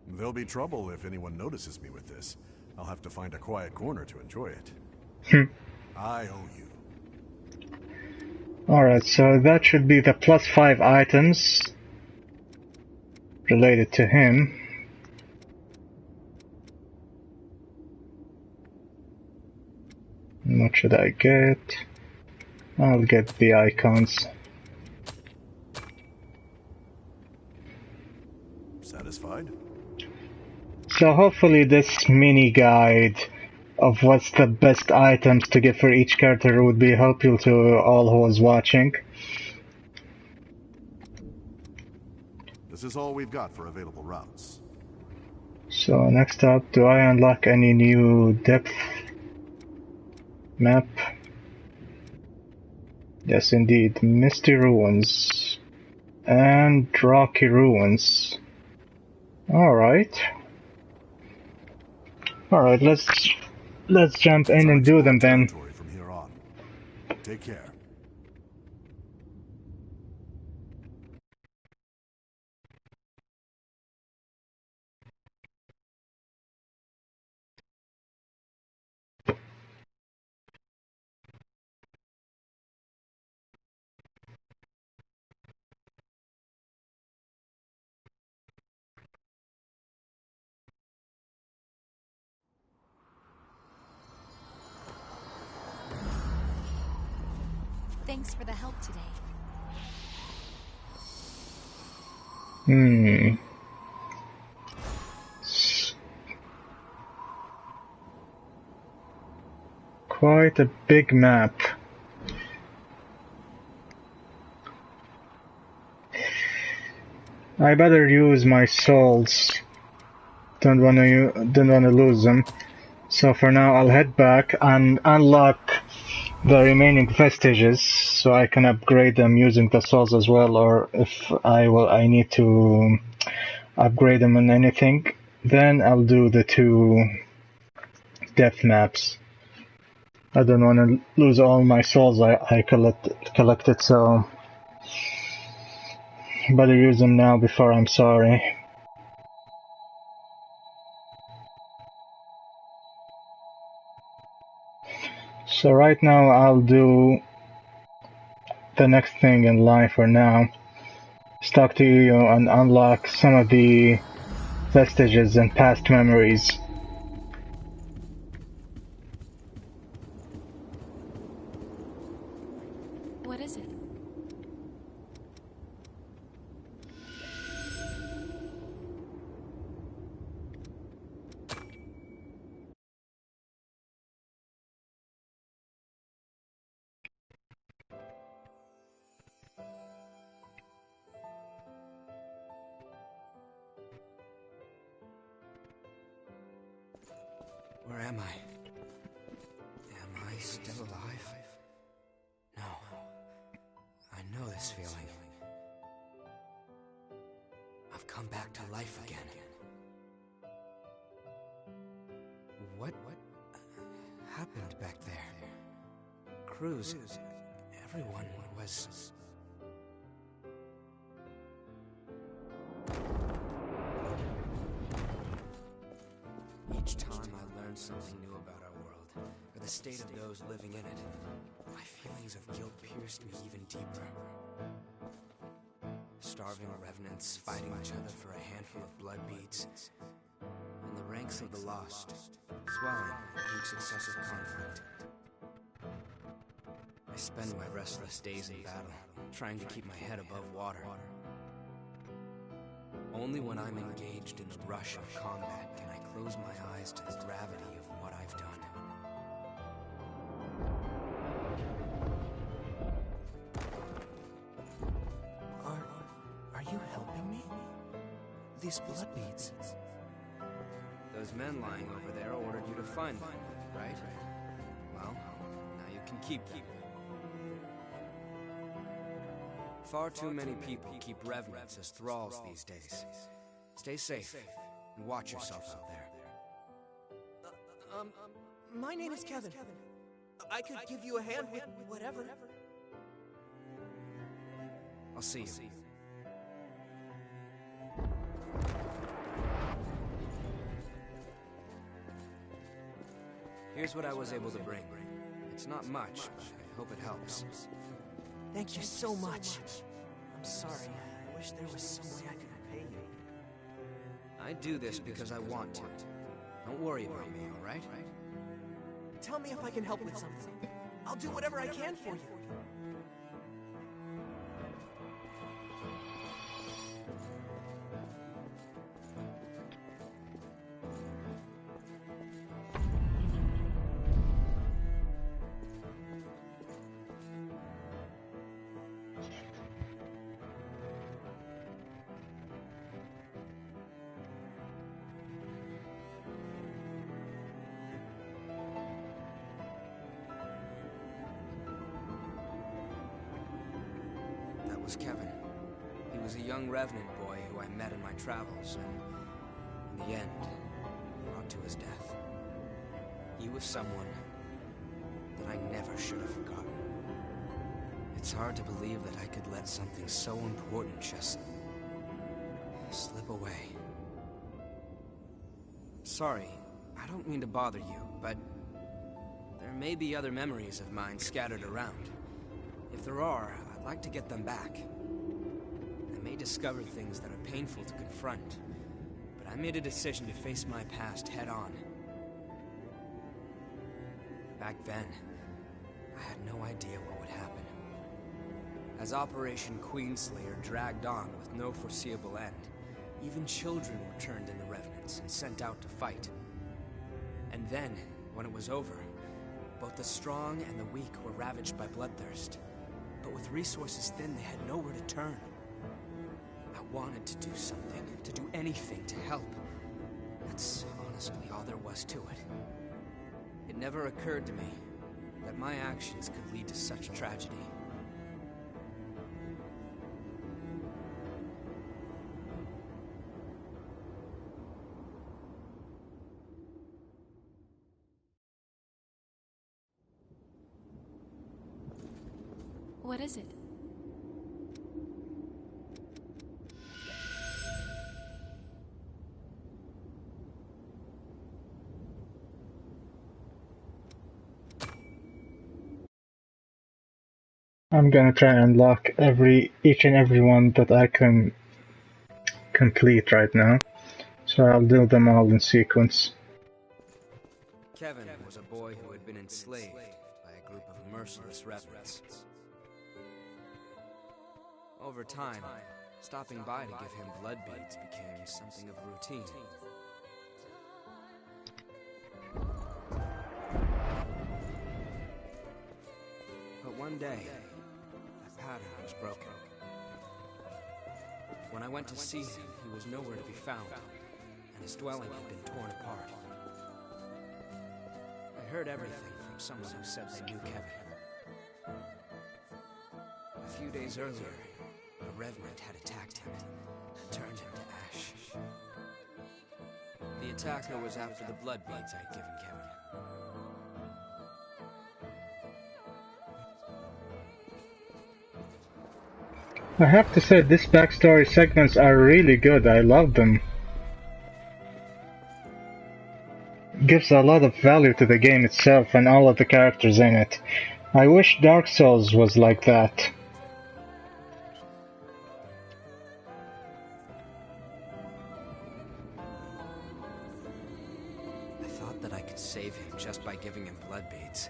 There'll be trouble if anyone notices me with this. I'll have to find a quiet corner to enjoy it. I owe you. Alright, so that should be the +5 items related to him. What should I get? I'll get the icons. Satisfied? So hopefully this mini guide of what's the best items to get for each character would be helpful to all who is watching. This is all we've got for available routes. So next up, do I unlock any new depth map? Yes indeed, Misty Ruins and Rocky Ruins. Alright, let's jump in and do them then. From here on. Take care. Thanks for the help today. Quite a big map. I better use my souls. Don't wanna lose them. So for now, I'll head back and unlock the remaining vestiges, so I can upgrade them using the souls as well. Or if I need to upgrade them on anything, then I'll do the 2 depth maps. I don't want to lose all my souls I collected, so better use them now before I'm sorry. So right now I'll do the next thing in line for now. Talk to you and unlock some of the vestiges and past memories. What is it? Where am I? Am I still alive? No. I know this feeling. I've come back to life again. What happened back there? Cruz, everyone was... Each time I learn something new about our world, or the state of those living in it, my feelings of guilt pierced me even deeper. Starving revenants fighting each other for a handful of blood beads, and the ranks of the lost swelling with each successive conflict. I spend my restless days in battle, trying to keep my head above water. Only when I'm engaged in the rush of combat can I close my eyes to the gravity of what I've done. Are you helping me? These blood beads. Those men lying over there ordered you to find them, right? Well, now you can keep them. Far too many people keep revenants as thralls these days. Stay safe, and watch yourself out there. My name is Kevin. I could give you a hand with whatever. I'll see you. Here's what I was able to bring. It's not much, but I hope it helps. Thank you so much. I'm sorry. I wish there was some way I could repay you. I do this because I want to. Don't worry about me, all right? Tell me if I can help with something. I'll do whatever I can for you. Was Kevin. He was a young revenant boy who I met in my travels, and in the end, brought to his death. He was someone that I never should have forgotten. It's hard to believe that I could let something so important just slip away. Sorry, I don't mean to bother you, but there may be other memories of mine scattered around. If there are, I'd like to get them back. I may discover things that are painful to confront, but I made a decision to face my past head on. Back then, I had no idea what would happen. As Operation Queenslayer dragged on with no foreseeable end, even children were turned into revenants and sent out to fight. And then, when it was over, both the strong and the weak were ravaged by bloodthirst. But with resources thin, they had nowhere to turn. I wanted to do something, to do anything to help. That's honestly all there was to it. It never occurred to me that my actions could lead to such tragedy. What is it? I'm gonna try and unlock each and every one that I can complete right now. So I'll do them all in sequence. Kevin was a boy who had been enslaved by a group of merciless revenants. Over time, stopping by to give him blood beads became something of routine. But one day, that pattern was broken. When I went to see him, he was nowhere to be found, and his dwelling had been torn apart. I heard everything from someone who said they knew Kevin. A few days earlier, a revenant had attacked him and turned him to ash. The attacker was after the blood beads I'd given Kevin. I have to say, these backstory segments are really good. I love them. Gives a lot of value to the game itself and all of the characters in it. I wish Dark Souls was like that. I thought that I could save him just by giving him blood beads,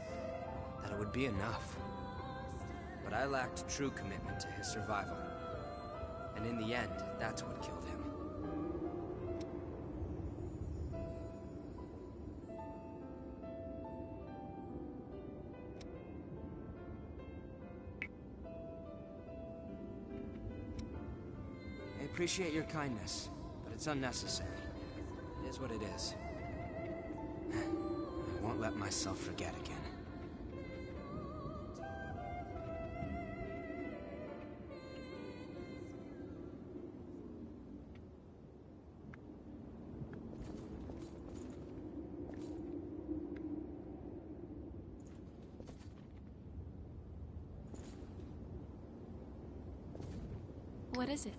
that it would be enough. But I lacked true commitment to his survival. And in the end, that's what killed him. appreciate your kindness, but it's unnecessary. It is what it is. I won't let myself forget again. What is it?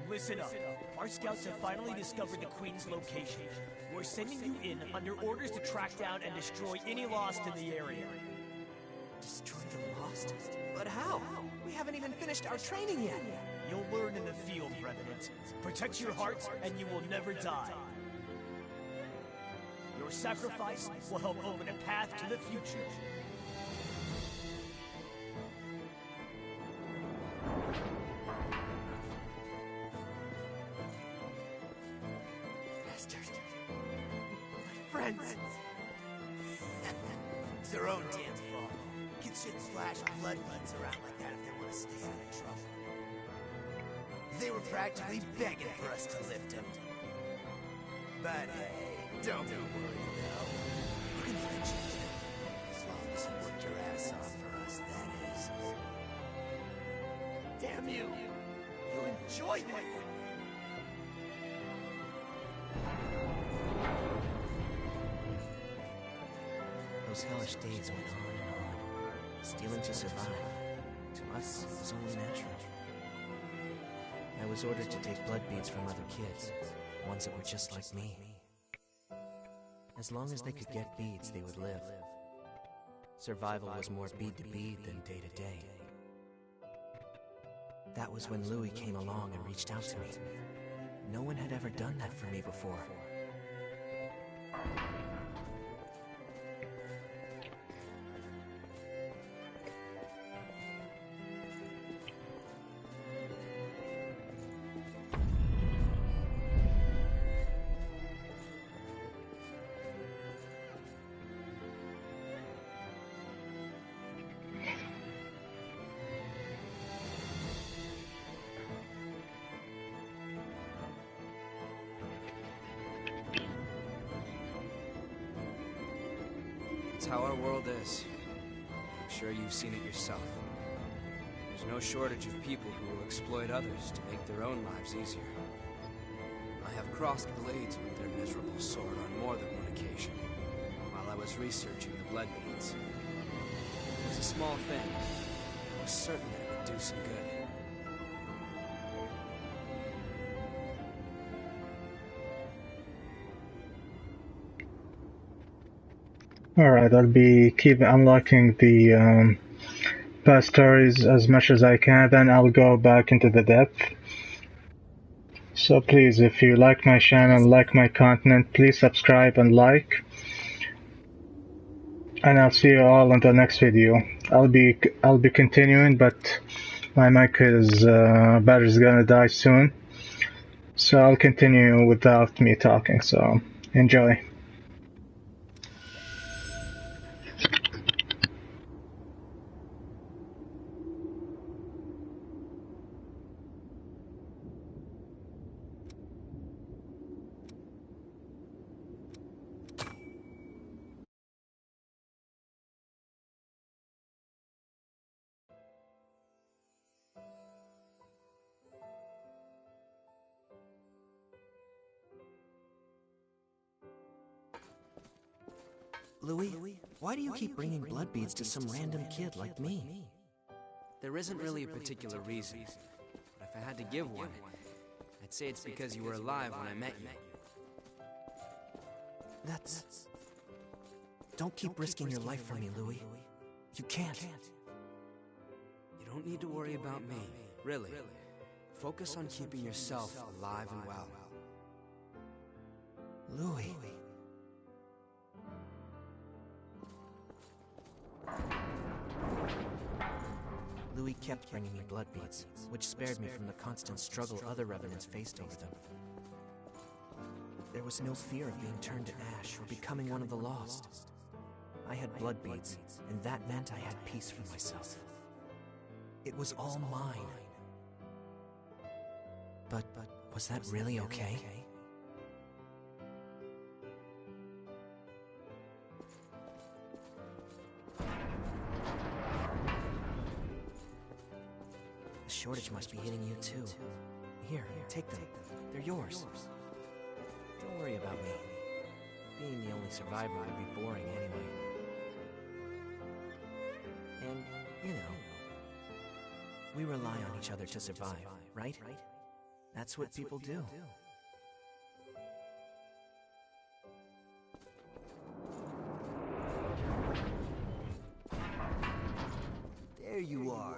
Listen up. Our scouts have finally discovered the Queen's location. We're sending you in under orders to track down and destroy any Lost in the area. Destroy the Lost? But how? We haven't even finished our training yet. You'll learn in the field, Revenant. Protect your hearts, and you will never die. Your sacrifice will help open a path to the future. Friends. It's their own damn fault. Kids shouldn't splash blood beads around like that if they want to stay out of trouble. They were practically begging for us to lift him. But hey, don't be worried though. You can even change it. As long as you work your ass off for us, that is. Damn you! You enjoy this! Those hellish days went on and on. Stealing to survive, to us, was only natural. I was ordered to take blood beads from other kids, ones that were just like me. As long as they could get beads, they would live. Survival was more bead to bead than day to day. That was when Louis came along and reached out to me. No one had ever done that for me before. It's how our world is. I'm sure you've seen it yourself. There's no shortage of people who will exploit others to make their own lives easier. I have crossed blades with their miserable sword on more than one occasion, while I was researching the blood beads. It was a small thing, but I was certain that it would do some good. Alright, I'll be keep unlocking the past stories as much as I can, then I'll go back into the depth. So please, if you like my channel, like my content, please subscribe and like. And I'll see you all in the next video. I'll be continuing, but my mic is battery's gonna die soon. So I'll continue without me talking, so enjoy. Louis, why do you keep bringing blood beads to some random kid like me? There isn't really a particular reason, but if I had to give one, I'd say it's because you were alive when I met you. That's... Don't keep risking your life for me, Louis. You can't. You don't need to worry about me, really. Focus on keeping yourself alive and well. Louis. Louis kept bringing me blood beads, which spared me from the constant struggle other revenants faced over them. There was no fear of being turned to ash or becoming one of the lost. I had blood beads, and that meant I had peace for myself. It was all mine. But was that really okay? The shortage must be hitting you too. Here, take them. They're yours. Don't worry about me. Being the only survivor would be boring anyway. And, you know, we rely on each other to survive, right? That's what people do. There you are.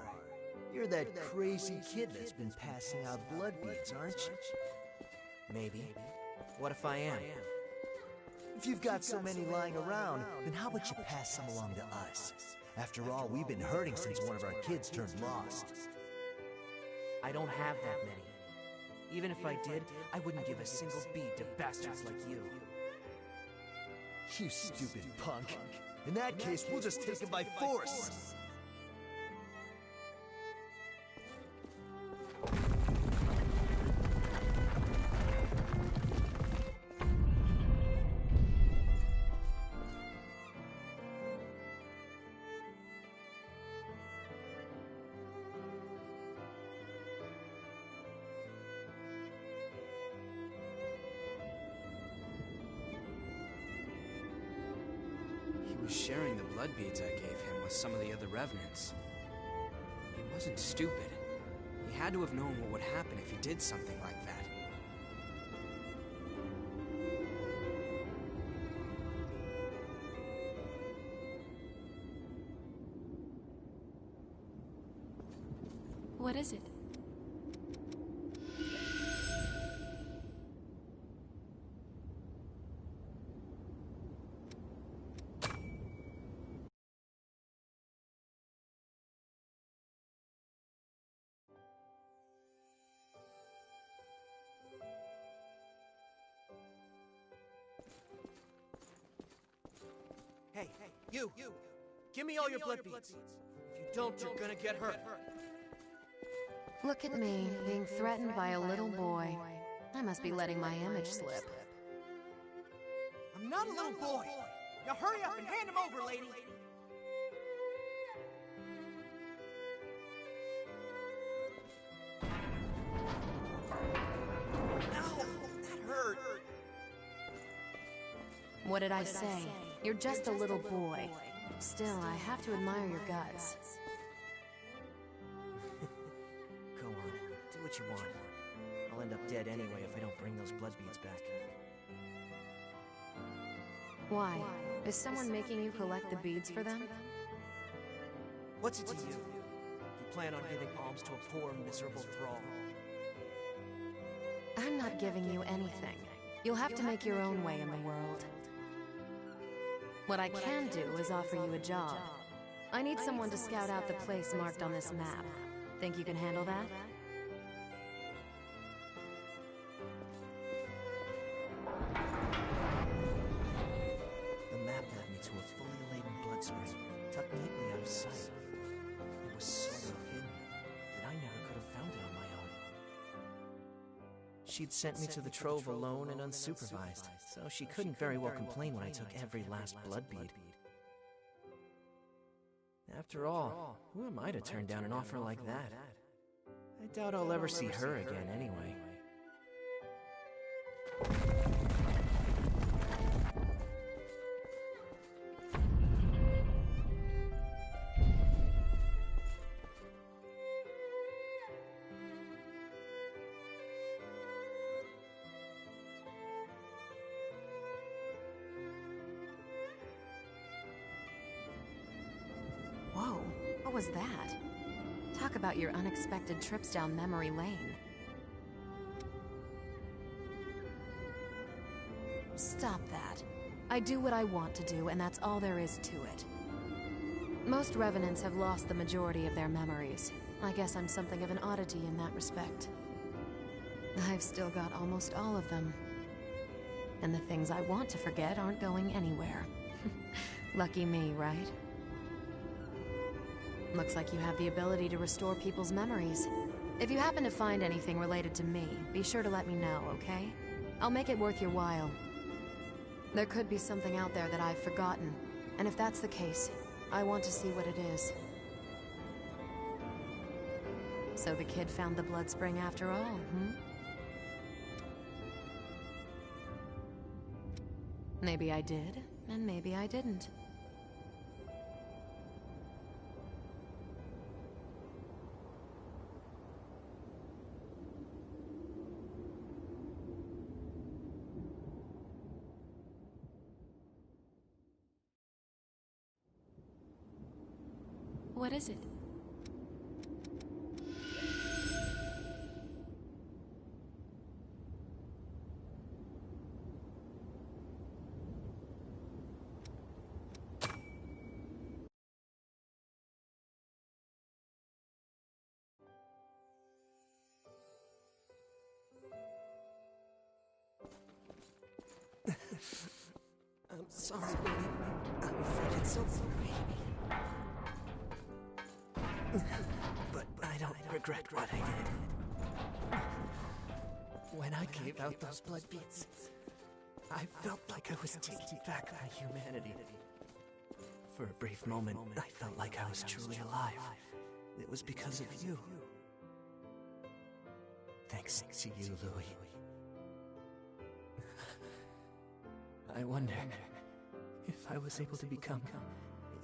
You're that crazy kid that's been passing out blood beads, aren't you? Maybe. What if I am? If you've got so many lying around, then how about you pass some along to us? After all, we've been hurting since one of our kids turned lost. I don't have that many. Even if I did, I wouldn't give a single bead to bastards like you. You stupid punk. In that case, we'll just take him by force. He was sharing the blood beads I gave him with some of the other revenants. He wasn't stupid. He had to have known what would happen if he did something like that. What is it? Hey, you! Give me all your blood beads! If you don't, you're gonna get hurt. Look at me, being threatened by a little boy. I must be letting my image slip. I'm not a little boy! Now hurry up and hand him over, lady! Ow! That hurt! What did I say? You're just a little boy. Still, I have to admire your guts. Go on, do what you want. I'll end up dead anyway if I don't bring those blood beads back. Why? Is someone making you collect the beads for them? What's it to you? You plan on giving alms to a poor, miserable thrall? I'm not giving you anything. You'll have to make your own way in the world. What I can do is offer you a job. I need someone to scout out the place marked on this map. Think you can handle that? The map led me to a fully laden blood spring, tucked neatly out of sight. It was so well hidden that I never could have found it on my own. She'd sent me to the trove alone and unsupervised, so she couldn't very well complain when I took every last blood bead. After all, who am I to turn down an offer like that? I doubt I'll ever see her again anyway. Whoa, what was that? Talk about your unexpected trips down memory lane. Stop that. I do what I want to do, and that's all there is to it. Most Revenants have lost the majority of their memories. I guess I'm something of an oddity in that respect. I've still got almost all of them. And the things I want to forget aren't going anywhere. Lucky me, right? Looks like you have the ability to restore people's memories. If you happen to find anything related to me, be sure to let me know, okay? I'll make it worth your while. There could be something out there that I've forgotten, and if that's the case, I want to see what it is. So the kid found the blood spring after all, hmm? Maybe I did, and maybe I didn't. What is it? I'm sorry, baby. I'm afraid it's so sorry. But I don't regret what I did. When I gave out those blood beads, I felt like I was taking back my humanity. For a brief moment, I felt like I was truly alive. It was because of you. Thanks to you, Louis. I wonder if I was able to become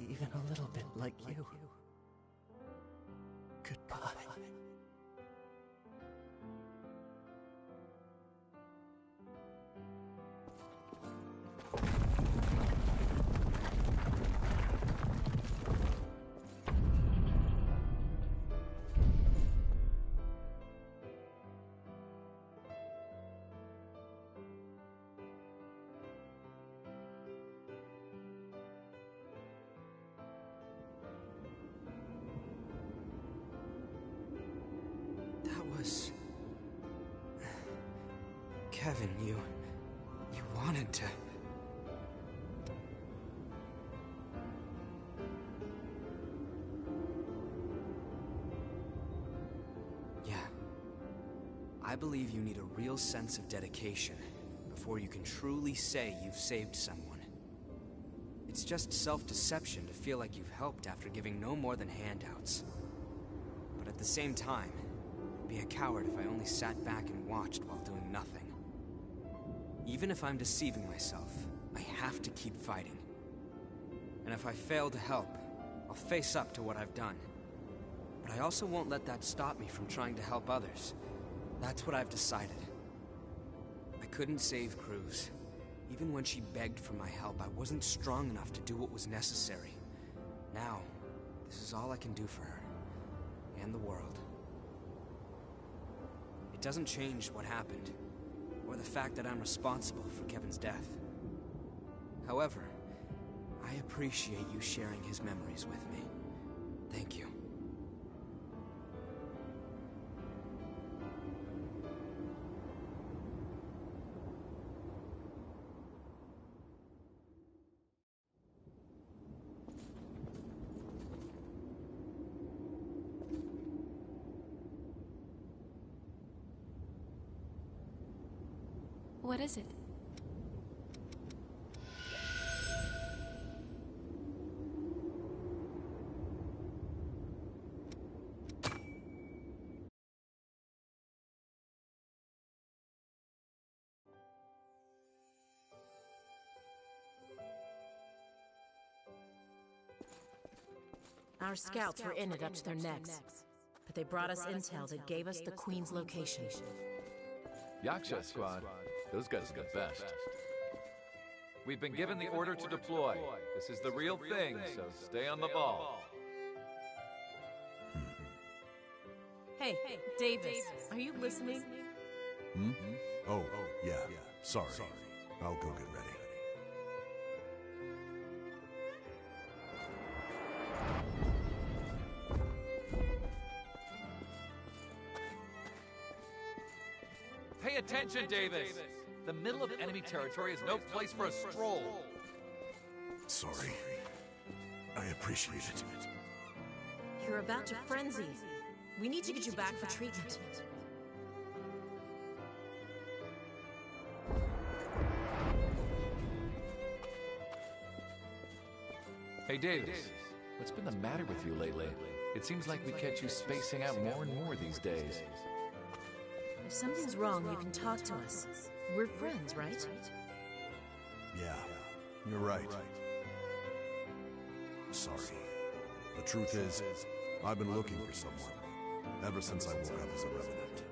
even a little bit like you. Goodbye. Kevin, you wanted to... Yeah. I believe you need a real sense of dedication before you can truly say you've saved someone. It's just self-deception to feel like you've helped after giving no more than handouts. But at the same time, I'd be a coward if I only sat back and watched while doing nothing. Even if I'm deceiving myself, I have to keep fighting. And if I fail to help, I'll face up to what I've done. But I also won't let that stop me from trying to help others. That's what I've decided. I couldn't save Cruz. Even when she begged for my help, I wasn't strong enough to do what was necessary. Now, this is all I can do for her. And the world. It doesn't change what happened, or the fact that I'm responsible for Kevin's death. However, I appreciate you sharing his memories with me. Thank you. What is it? Our scouts were in it up to their necks, but they brought us intel that gave us the Queen's location. Yaksha squad. Those guys are the best. We've been given the order to deploy. This is the real thing, so stay on the ball. Hey, Davis, are you listening? Hmm? Oh, yeah. Sorry. I'll go get ready. Pay attention, Davis! The middle of enemy territory is no place for a stroll. Sorry. I appreciate it. You're about to frenzy. We need to get you back for treatment. Hey, Davis. What's been the matter with you lately? It seems like we catch you spacing out more and more these days. If something's wrong, you can talk to us. We're friends, right? Yeah, you're right. Sorry. The truth is, I've been looking for someone ever since I woke up as a revenant.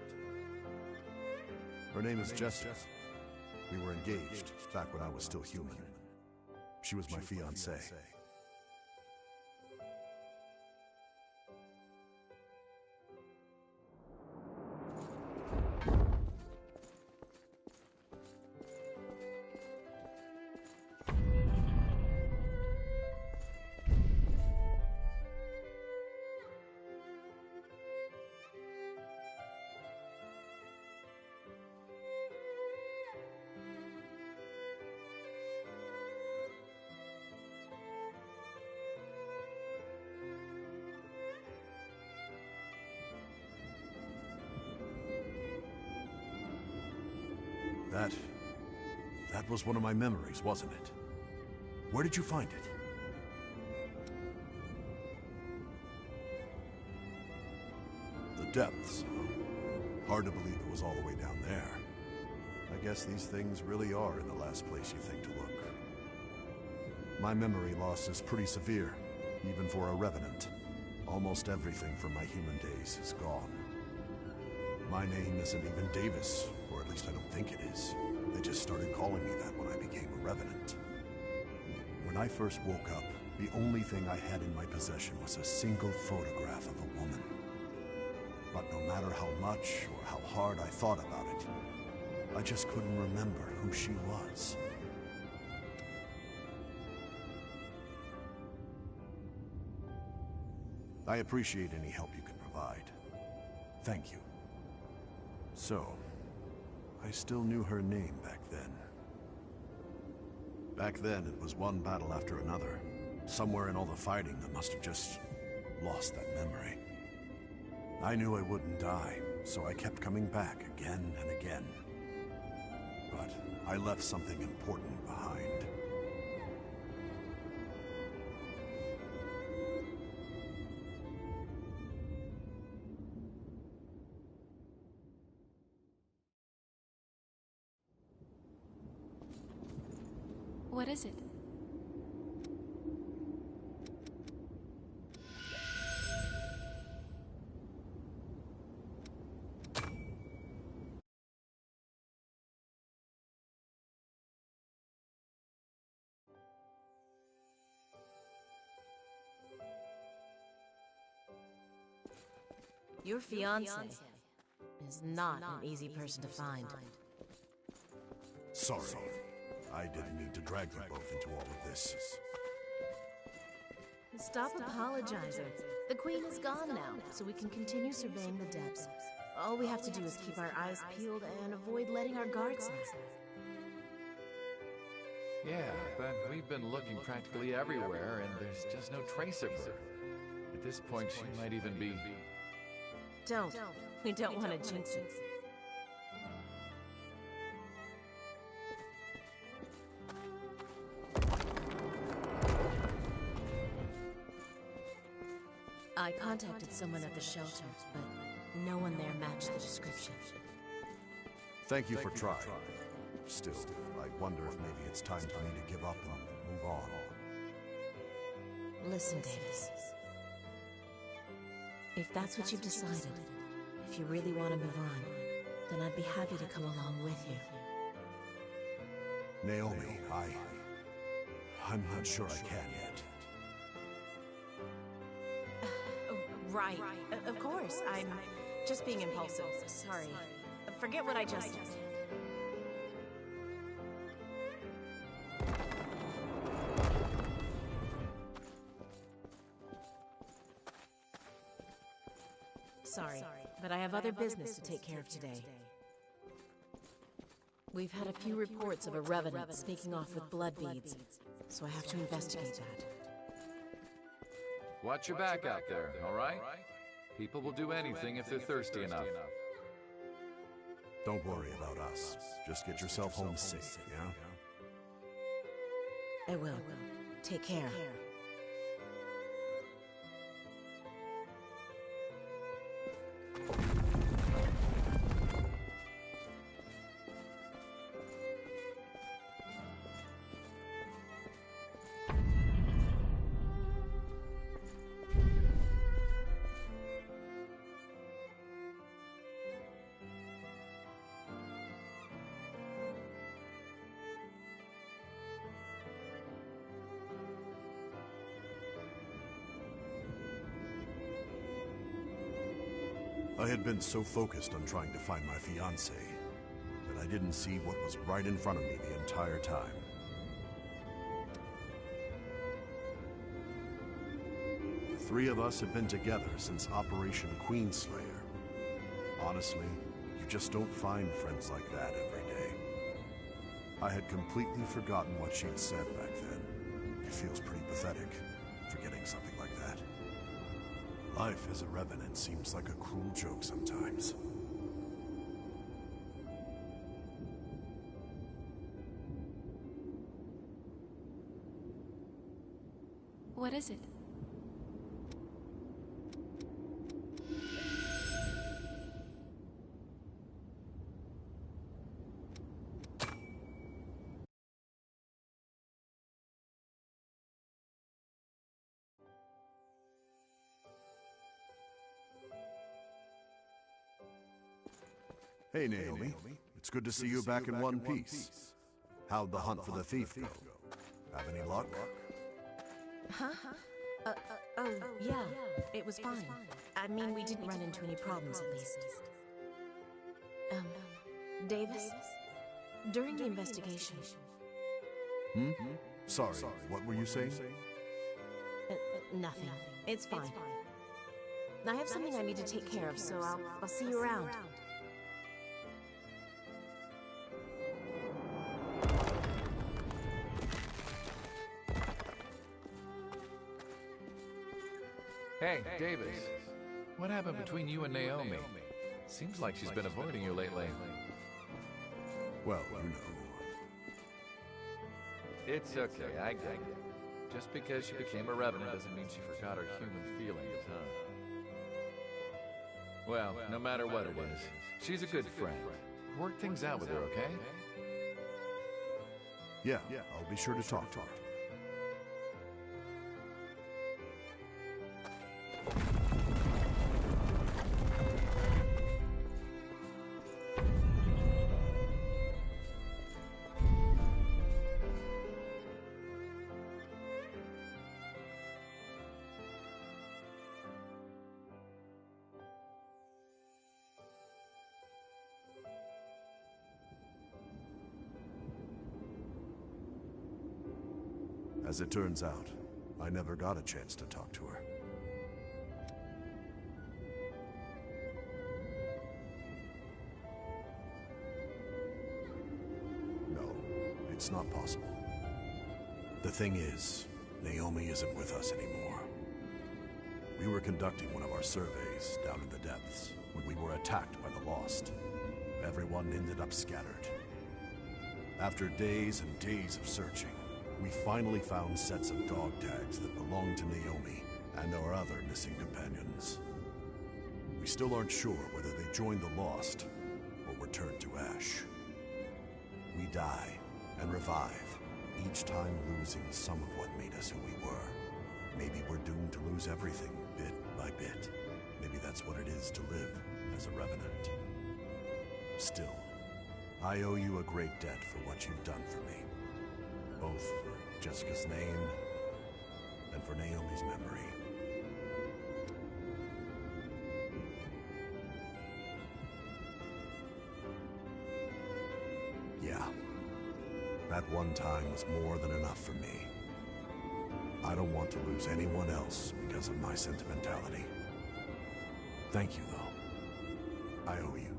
Her name is Jessica. We were engaged back when I was still human. She was my fiancée. That was one of my memories, wasn't it? Where did you find it? The depths, huh? Hard to believe it was all the way down there. I guess these things really are in the last place you think to look. My memory loss is pretty severe, even for a revenant. Almost everything from my human days is gone. My name isn't even Davis, or at least I don't think it is. They just started calling me that when I became a revenant. When I first woke up, the only thing I had in my possession was a single photograph of a woman. But no matter how much or how hard I thought about it, I just couldn't remember who she was. I appreciate any help you can provide. Thank you. So, I still knew her name back then. Back then, it was one battle after another. Somewhere in all the fighting, I must have just lost that memory. I knew I wouldn't die, so I kept coming back again and again. But I left something important behind. What is it? Your fiancé is not an easy person to find. Sorry. I didn't mean to drag you both into all of this. Stop apologizing. The Queen is gone now, so we can continue surveying the depths. All we have to do is keep our eyes peeled and avoid letting our guards down. Yeah, but we've been looking practically everywhere, and there's just no trace of her. At this point, she might even be... Don't. We don't want to jinx it. I contacted someone at the shelter, but no one there matched the description. Thank you for trying. Still, I wonder if maybe it's time for me to give up and move on. Listen, Davis. If that's what you've decided, if you really want to move on, then I'd be happy to come along with you. Naomi, I'm not sure I can yet. Right. Of course. I'm just being impulsive. Sorry. Forget what I just said. Sorry, but I have other business to take care of today. We've had a few reports of a revenant sneaking off with blood beads, so I have to investigate that. Watch your back out there, all right? People will do anything if they're thirsty enough. Don't worry about us. Just get yourself home safe, yeah? I will. Take care. I had been so focused on trying to find my fiancée that I didn't see what was right in front of me the entire time. The three of us have been together since Operation Queenslayer. Honestly, you just don't find friends like that every day. I had completely forgotten what she'd said back then. It feels pretty pathetic, forgetting something like that. Life as a revenant seems like a cruel joke sometimes. What is it? Hey, Naomi. It's good to see you back in one piece. How'd the hunt for the thief go? Have any luck? Huh? Oh, yeah. It was fine. I mean, we didn't run into any problems, at least. Davis? During the investigation... Hmm? Sorry, what were you saying? Nothing. It's fine. I have something I need to take care of, so I'll see you around. Hey, Davis. What happened between you and Naomi? Seems like she's been avoiding you lately. Well, you know. It's okay, I get it. Just because she became a revenant doesn't mean she forgot her human feelings, huh? Well, no matter what it is, she's a good friend. Work things out with her, okay? Yeah, I'll be sure to talk to her. As it turns out, I never got a chance to talk to her. No, it's not possible. The thing is, Naomi isn't with us anymore. We were conducting one of our surveys down in the depths when we were attacked by the Lost. Everyone ended up scattered. After days and days of searching, we finally found sets of dog tags that belonged to Naomi and our other missing companions. We still aren't sure whether they joined the Lost or were turned to ash. We die and revive, each time losing some of what made us who we were. Maybe we're doomed to lose everything, bit by bit. Maybe that's what it is to live as a revenant. Still, I owe you a great debt for what you've done for me. Both for Jessica's name and for Naomi's memory. Yeah, that one time was more than enough for me. I don't want to lose anyone else because of my sentimentality. Thank you, though. I owe you.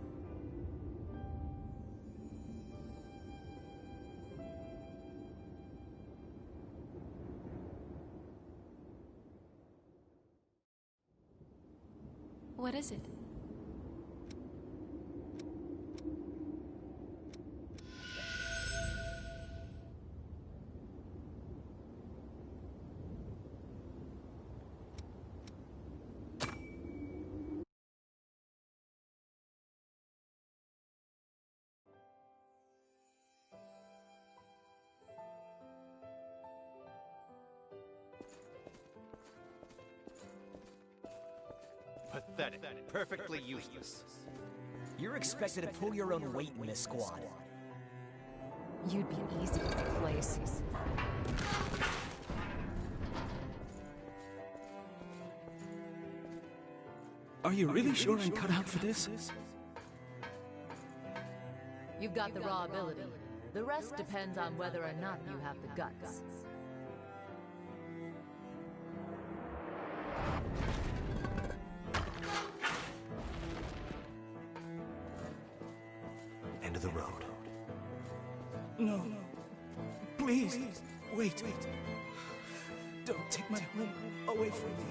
What is it? Pathetic. Perfectly useless. You're expected to pull your own weight in this squad. You'd be easy to replace. Are you really sure I'm cut out for this? You've got the raw ability. The rest depends on whether or not you have the guts. End of the road. No. Please. Wait. Don't take my home away from me.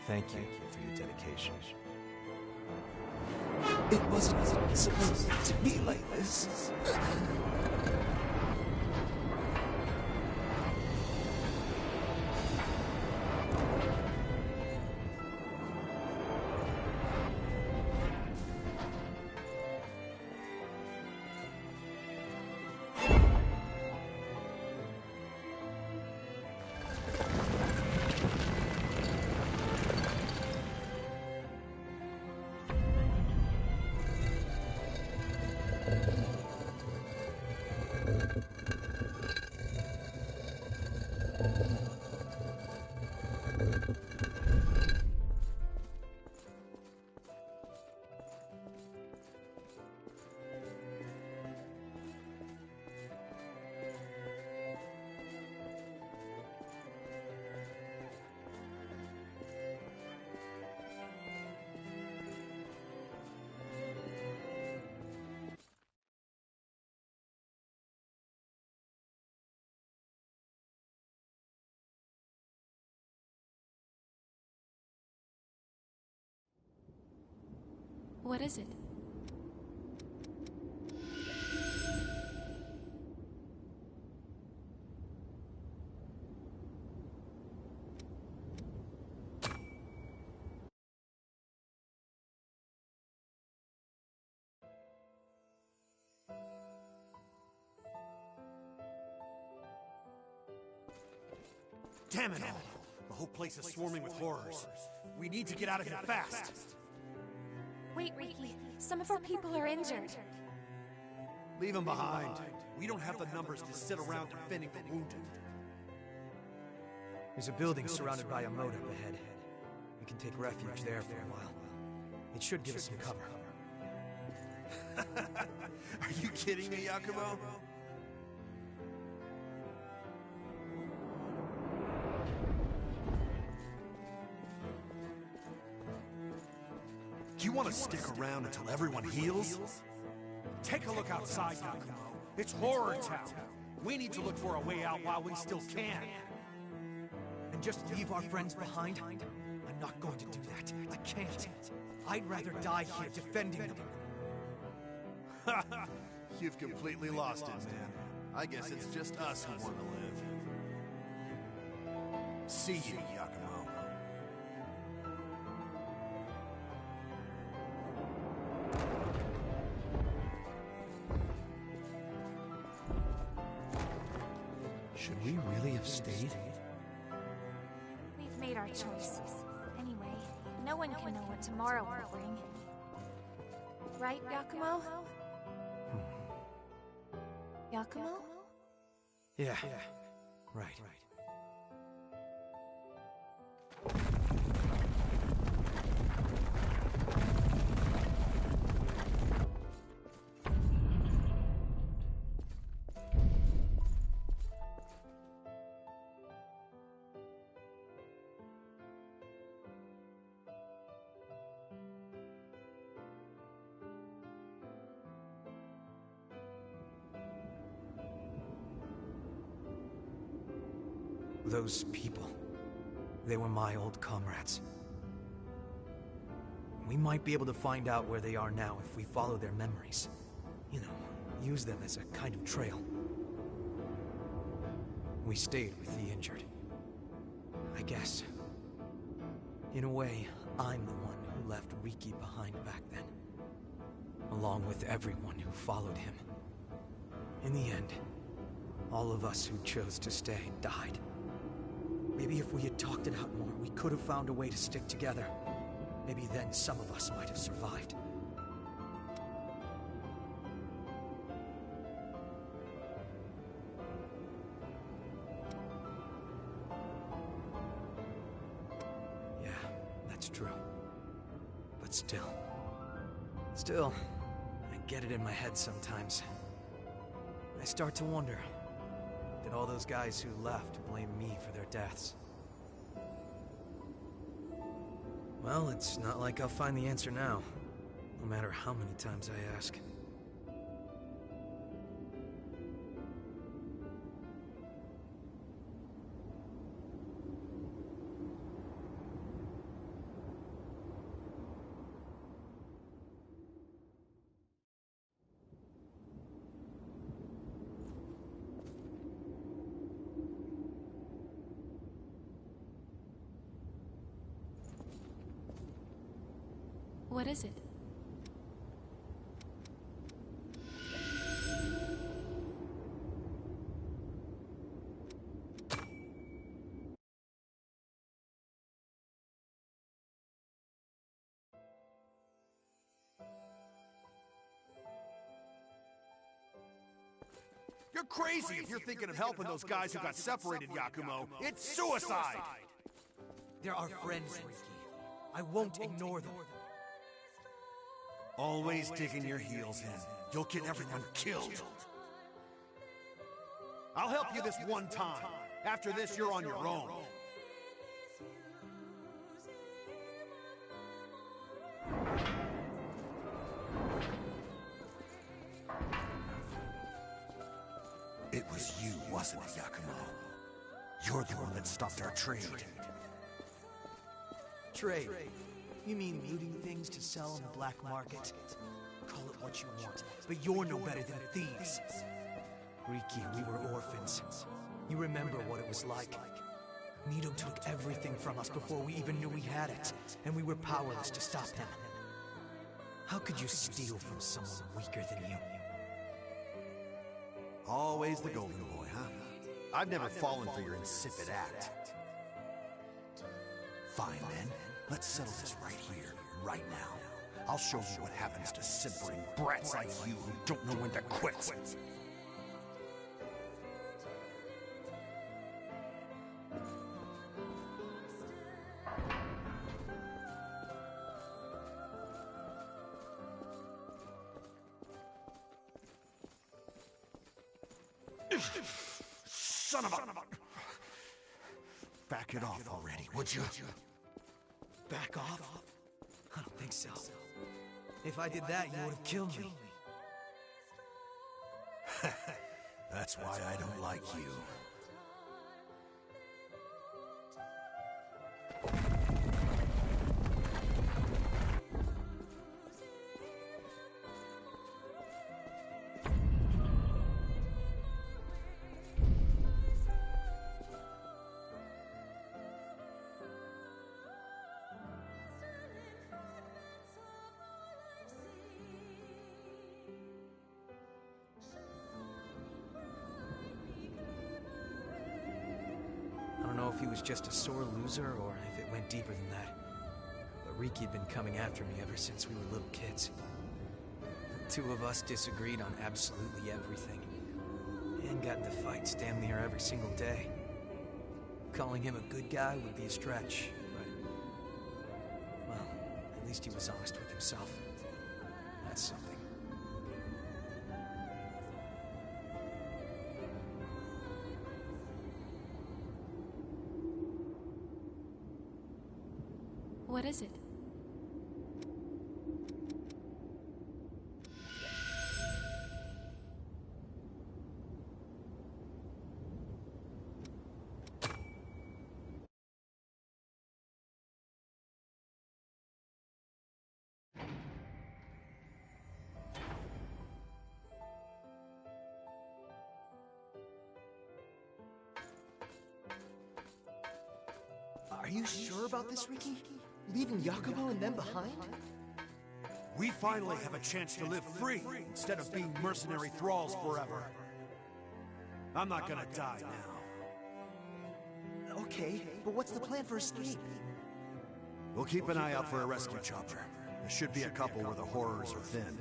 Thank you for your dedication. It wasn't supposed to be like this. What is it? Damn it all! The whole place is swarming with horrors. We need to get out of here fast! Wait, Ricky. Some of our people are injured. Leave them behind. We don't have the numbers to sit around defending the wounded. There's a building surrounded by a moat up ahead. We can take refuge there for a while. It should give us some cover. Are you kidding me, Yakumo? Do you want to stick around until everyone heals? Take a look outside, Yakumo. It's horror town. We need to look for a way out while we still can. And just leave our friends behind? I'm not going to do that. I can't. I'd rather die here defending them. You've completely lost it, man. I guess it's just us who want to live. See you, Yakumo. Should we really have stayed? We've made our choices. Anyway, no one can know what tomorrow will bring. Right, Yakumo? Yakumo? Yeah. Right. Those people, they were my old comrades. We might be able to find out where they are now if we follow their memories. You know, use them as a kind of trail. We stayed with the injured. I guess. In a way, I'm the one who left Riki behind back then. Along with everyone who followed him. In the end, all of us who chose to stay died. Maybe if we had talked it out more, we could have found a way to stick together. Maybe then some of us might have survived. Yeah, that's true. But still, I get it in my head sometimes. I start to wonder, did all those guys who left blame me for their deaths? Well, it's not like I'll find the answer now, no matter how many times I ask. What is it? You're crazy if you're thinking of helping those guys who got separated, Yakumo. It's suicide! They're our friends, Riki. I won't ignore them. Always digging your heels in. You'll get everyone killed. I'll help you this one time. After this, you're on your own. It was you, wasn't it, Yakumo? You're the one that stopped our trade. Trade? You mean looting things to sell on the black market? Call it what you want, but you're no better than thieves. Riki, we were orphans. You remember what it was like. Nito took everything from us before we even knew we had it, and we were powerless to stop him. How could you steal from someone weaker than you? Always the golden boy, huh? I've never fallen for your insipid act. Fine, then. Let's settle this right here, right now. I'll show you what happens to simpering brats like you who don't know when to quit. Son of a... Back it off already, would you? Back off? I don't think so. If I did that, you would have killed me. That's why I don't like you. I don't know if he was just a sore loser or if it went deeper than that. But Riki had been coming after me ever since we were little kids. The two of us disagreed on absolutely everything. And got into fights damn near every single day. Calling him a good guy would be a stretch, but... well, at least he was honest with himself. That's something. What is it? you sure about this, Ricky? Leaving Yakumo and them behind? We finally have a chance to live free instead of being mercenary thralls forever. I'm not gonna die now. Okay, but what's the plan for escape? We'll keep an eye out for a rescue chopper. There should be a couple where the horrors are thin.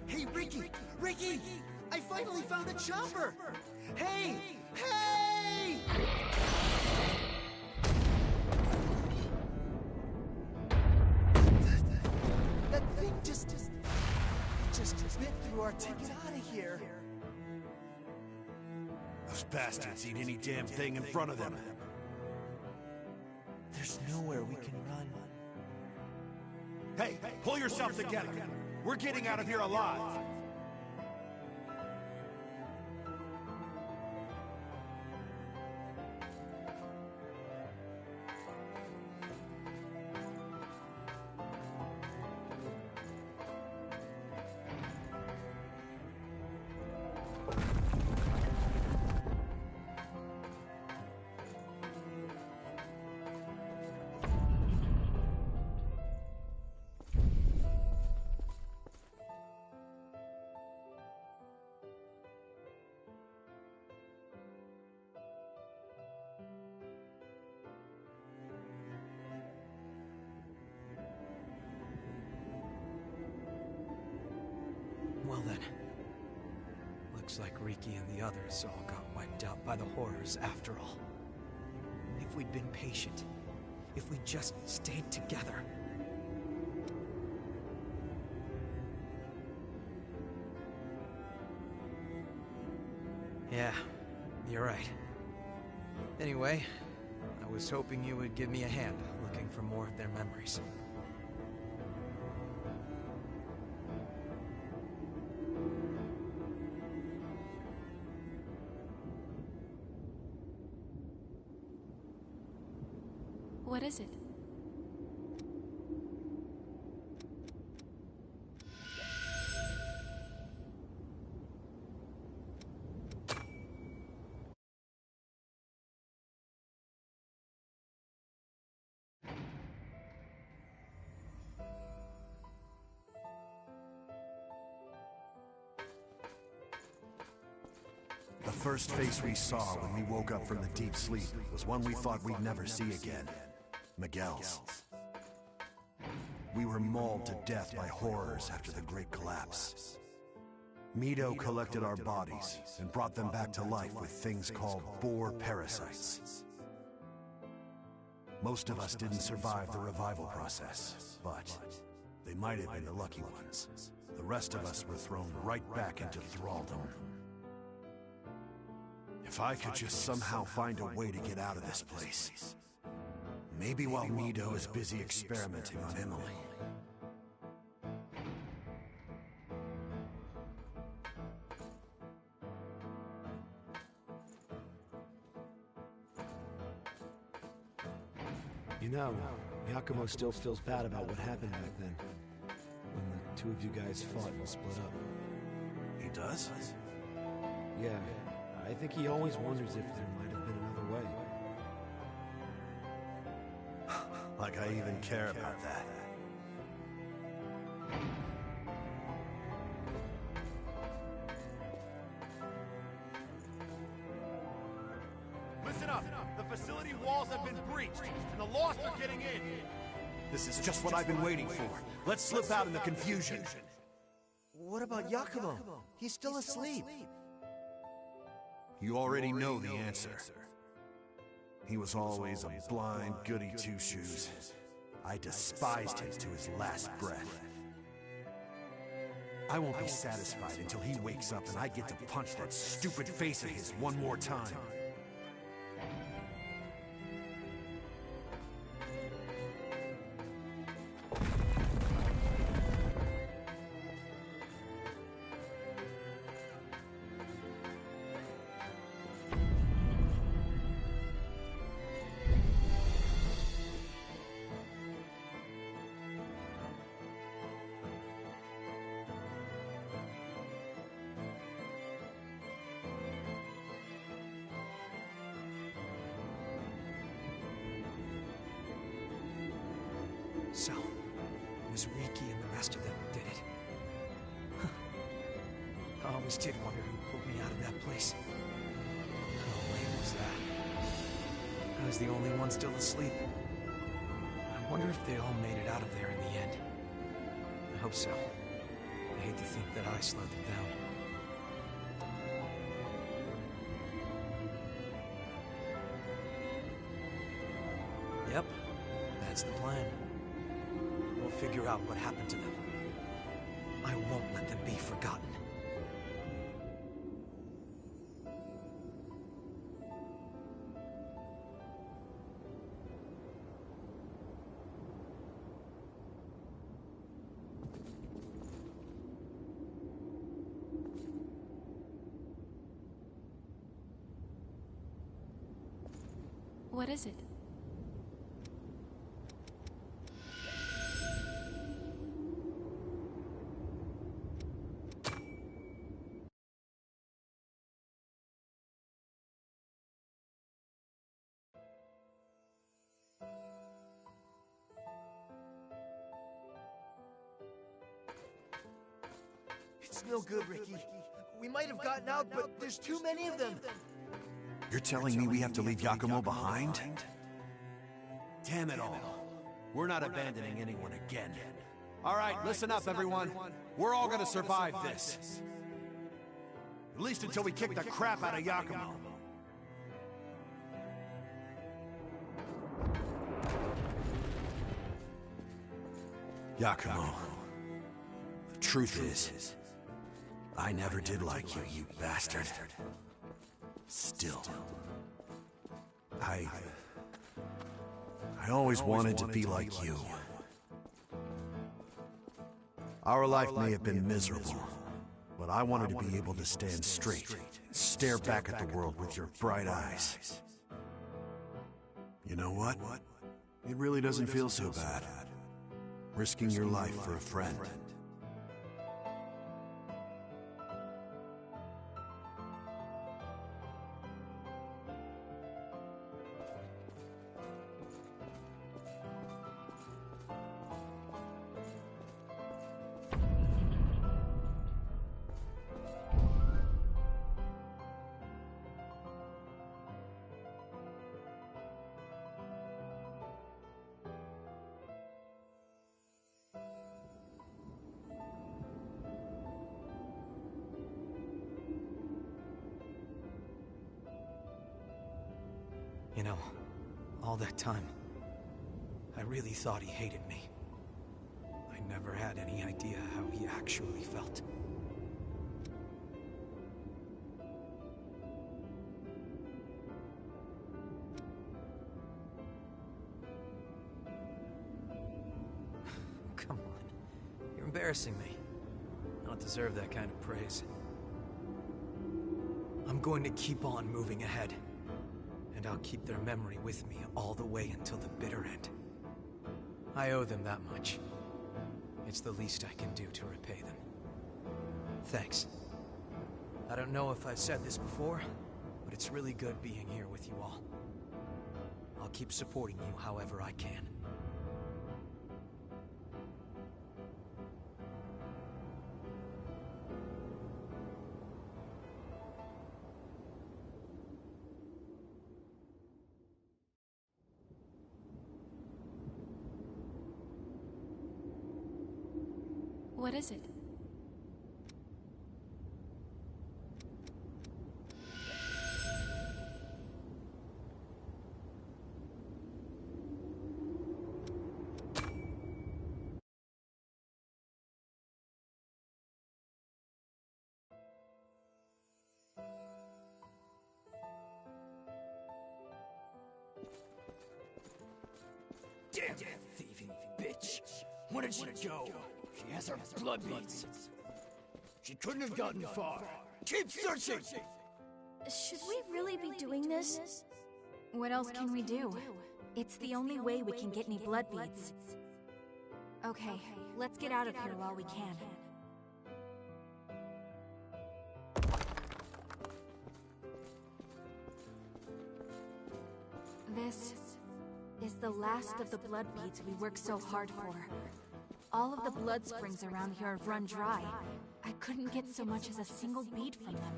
Hey, Ricky! Ricky! I finally found a chopper! Hey! Hey! That thing just bit through our ticket out of here. Those bastards eat any damn thing in front of them. There's nowhere we can run. Hey, pull yourself together. We're getting out of here alive. Well then, looks like Riki and the others all got wiped out by the horrors after all. If we'd been patient, if we just stayed together. Yeah, you're right. Anyway, I was hoping you would give me a hand looking for more of their memories. What is it? The first face we saw when we woke up from the deep sleep was one we thought we'd never see again. Miguel's. We were mauled to death by horrors after the Great Collapse. Mido collected our bodies and brought them back to life with things called boar parasites. Most of us didn't survive the revival process, but they might have been the lucky ones. The rest of us were thrown right back into thraldom. If I could just somehow find a way to get out of this place. Maybe while Mido is busy experimenting on Emily. You know, Yakumo still feels bad about what happened back then. When the two of you guys fought and split up. He does? Yeah, I think he always wonders if there might have been another way. Like I even care about that. Listen up! The facility walls have been breached, and the Lost are getting in! This is just what I've been waiting for. Let's slip out in the confusion. What about Yakumo? He's still asleep. You already know the answer. He was always a blind goody two-shoes. I despised him to his last breath. I won't be satisfied until he wakes up and I get to punch that stupid face of his one more time. was Riki and the rest of them who did it. I always did wonder who pulled me out of that place. How lame was that? I was the only one still asleep. I wonder if they all made it out of there in the end. I hope so. I hate to think that I slowed them down. Yep, that's the plan. We'll figure out what happened to them. I won't let them be forgotten. What is it? It's no good, Ricky. We might have gotten out, but there's too many of them. You're telling me we have to leave Yakumo behind? Damn it all. We're not abandoning anyone again. All right, listen up, everyone. We're all gonna survive this. At least until we kick the crap out of Yakumo. Yakumo, the truth is, I never did like you, you bastard. Still, I always wanted to be like you. Our life may have been miserable, but I wanted to be able to stand straight, stare back at the world with your bright eyes. You know what? It really doesn't feel so bad. Risking your life for a friend. You know, all that time, I really thought he hated me. I never had any idea how he actually felt. Come on, you're embarrassing me. I don't deserve that kind of praise. I'm going to keep on moving ahead. And I'll keep their memory with me all the way until the bitter end. I owe them that much. It's the least I can do to repay them. Thanks. I don't know if I've said this before, but it's really good being here with you all. I'll keep supporting you however I can. What is it? Damn that thieving bitch! Where did she go? She has her blood beads. She couldn't have gotten far. Keep searching! Should we really be doing this? What else can we do? It's the only way we can get any blood beads. Okay, let's get out of here while we can. This is the last of the blood beads we worked so hard for. All of the blood springs around here have run dry. I couldn't get so much as a single bead from them.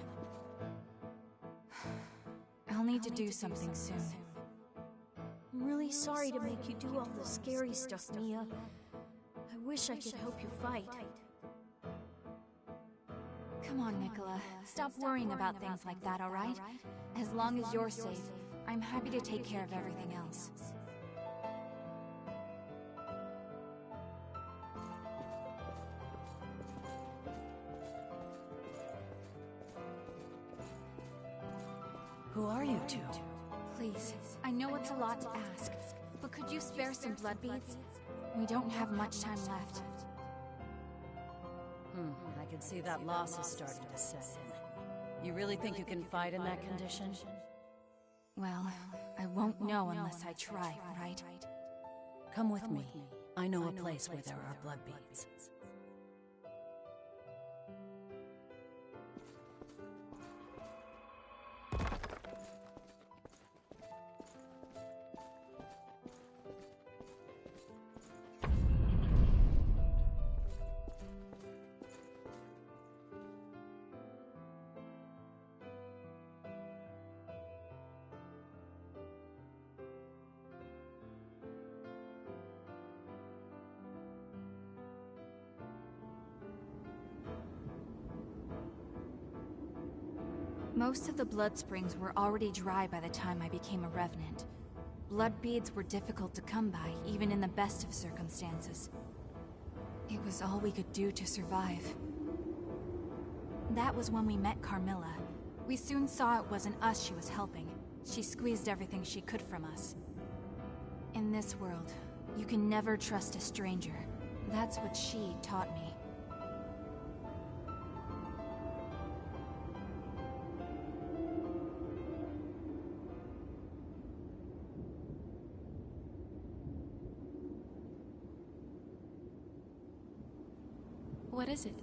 I'll need to do something soon. I'm really sorry to make you do all the scary stuff, Mia. I wish I could help you fight. Come on, Nicola. Stop worrying about things like that, alright? As long as you're safe, I'm happy to take care of everything else. Who are you two? Please, I know it's a lot to ask, but could you spare some blood beads? We don't have much time left. I can see that loss is starting to set in. You really think you can fight in that condition? Well, I won't know unless I try, right? Come with me. I know a place where there are blood beads. Most of the blood springs were already dry by the time I became a revenant. Blood beads were difficult to come by, even in the best of circumstances. It was all we could do to survive. That was when we met Carmilla. We soon saw it wasn't us she was helping. She squeezed everything she could from us. In this world, you can never trust a stranger. That's what she taught me. What is it?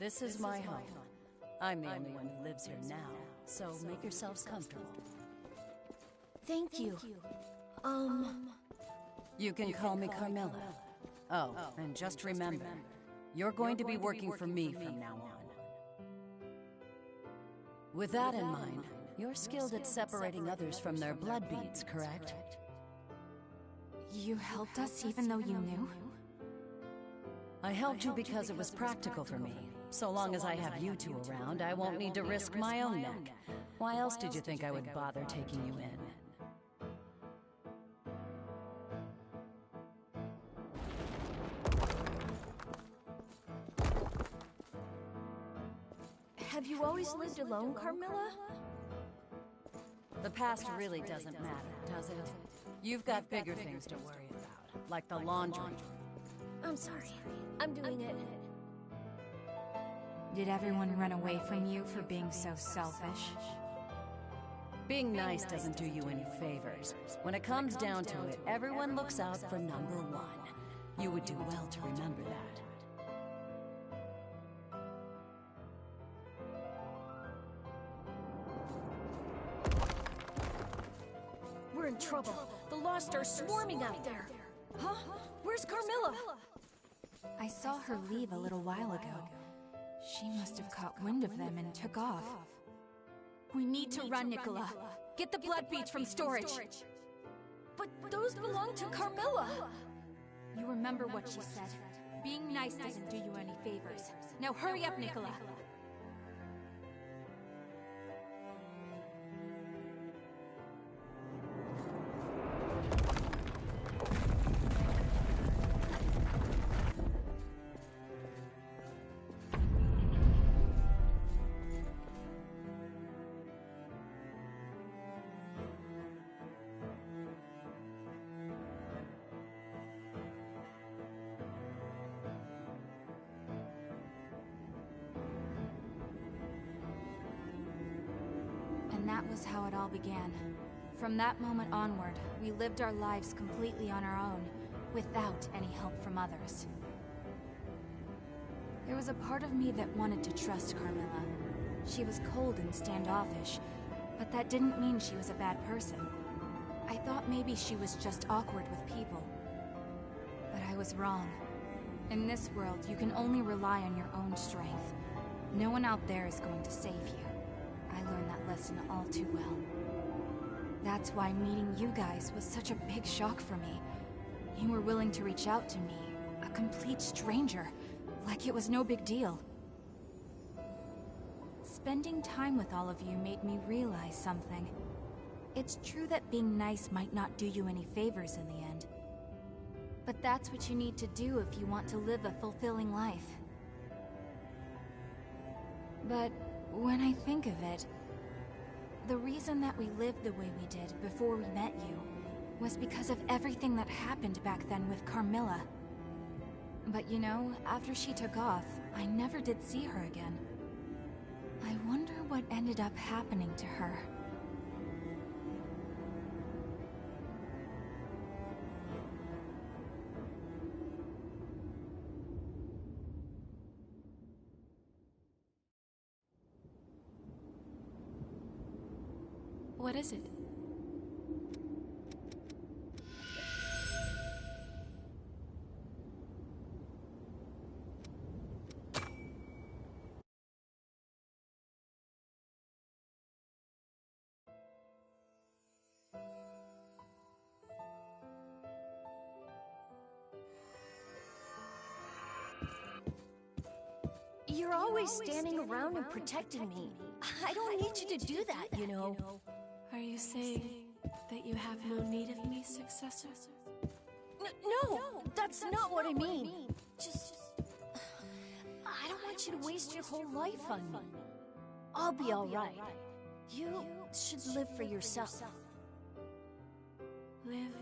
This is my home. I'm the only one who lives here now, so make yourselves comfortable. Thank you. You can call me Carmilla. Oh, and just remember, you're going to be working for me from now on. With that in mind, you're skilled at separating others from their blood beads, correct? You helped us even though you knew? I helped you because it was practical for me. So long as I have you two around, I won't need to risk my own neck. Why else did you think I would bother taking you in? Have you always lived alone, Carmilla? The past really doesn't matter, does it? You've got bigger things to worry about, like the laundry. I'm sorry. I'm doing it. Did everyone run away from you for being so selfish? Being nice doesn't do you any favors. When it comes down to it, everyone looks out for number one. You would do well to remember that. We're in trouble. The Lost are swarming out there. Huh? Where's Carmilla? I saw her leave a little while ago. She must have caught wind of them and took off. We need to run, Nicola. Get the blood beads from storage. But those belong to Carmilla. You remember what she said. Being nice doesn't do you any favors. Now hurry up, Nicola. And that was how it all began. From that moment onward, we lived our lives completely on our own, without any help from others. There was a part of me that wanted to trust Carmilla. She was cold and standoffish, but that didn't mean she was a bad person. I thought maybe she was just awkward with people. But I was wrong. In this world, you can only rely on your own strength. No one out there is going to save you. I learned that lesson all too well. That's why meeting you guys was such a big shock for me. You were willing to reach out to me, a complete stranger, like it was no big deal. Spending time with all of you made me realize something. It's true that being nice might not do you any favors in the end. But that's what you need to do if you want to live a fulfilling life. But when I think of it, the reason that we lived the way we did before we met you was because of everything that happened back then with Carmilla. But you know, after she took off, I never did see her again. I wonder what ended up happening to her. What is it? You're always standing around and protecting me. I don't need you to do that, you know. Are you saying that you have no need of me, successor? No, that's not what I mean. Just... I don't want you to waste your whole life on me. I'll be alright. You should live for yourself. Live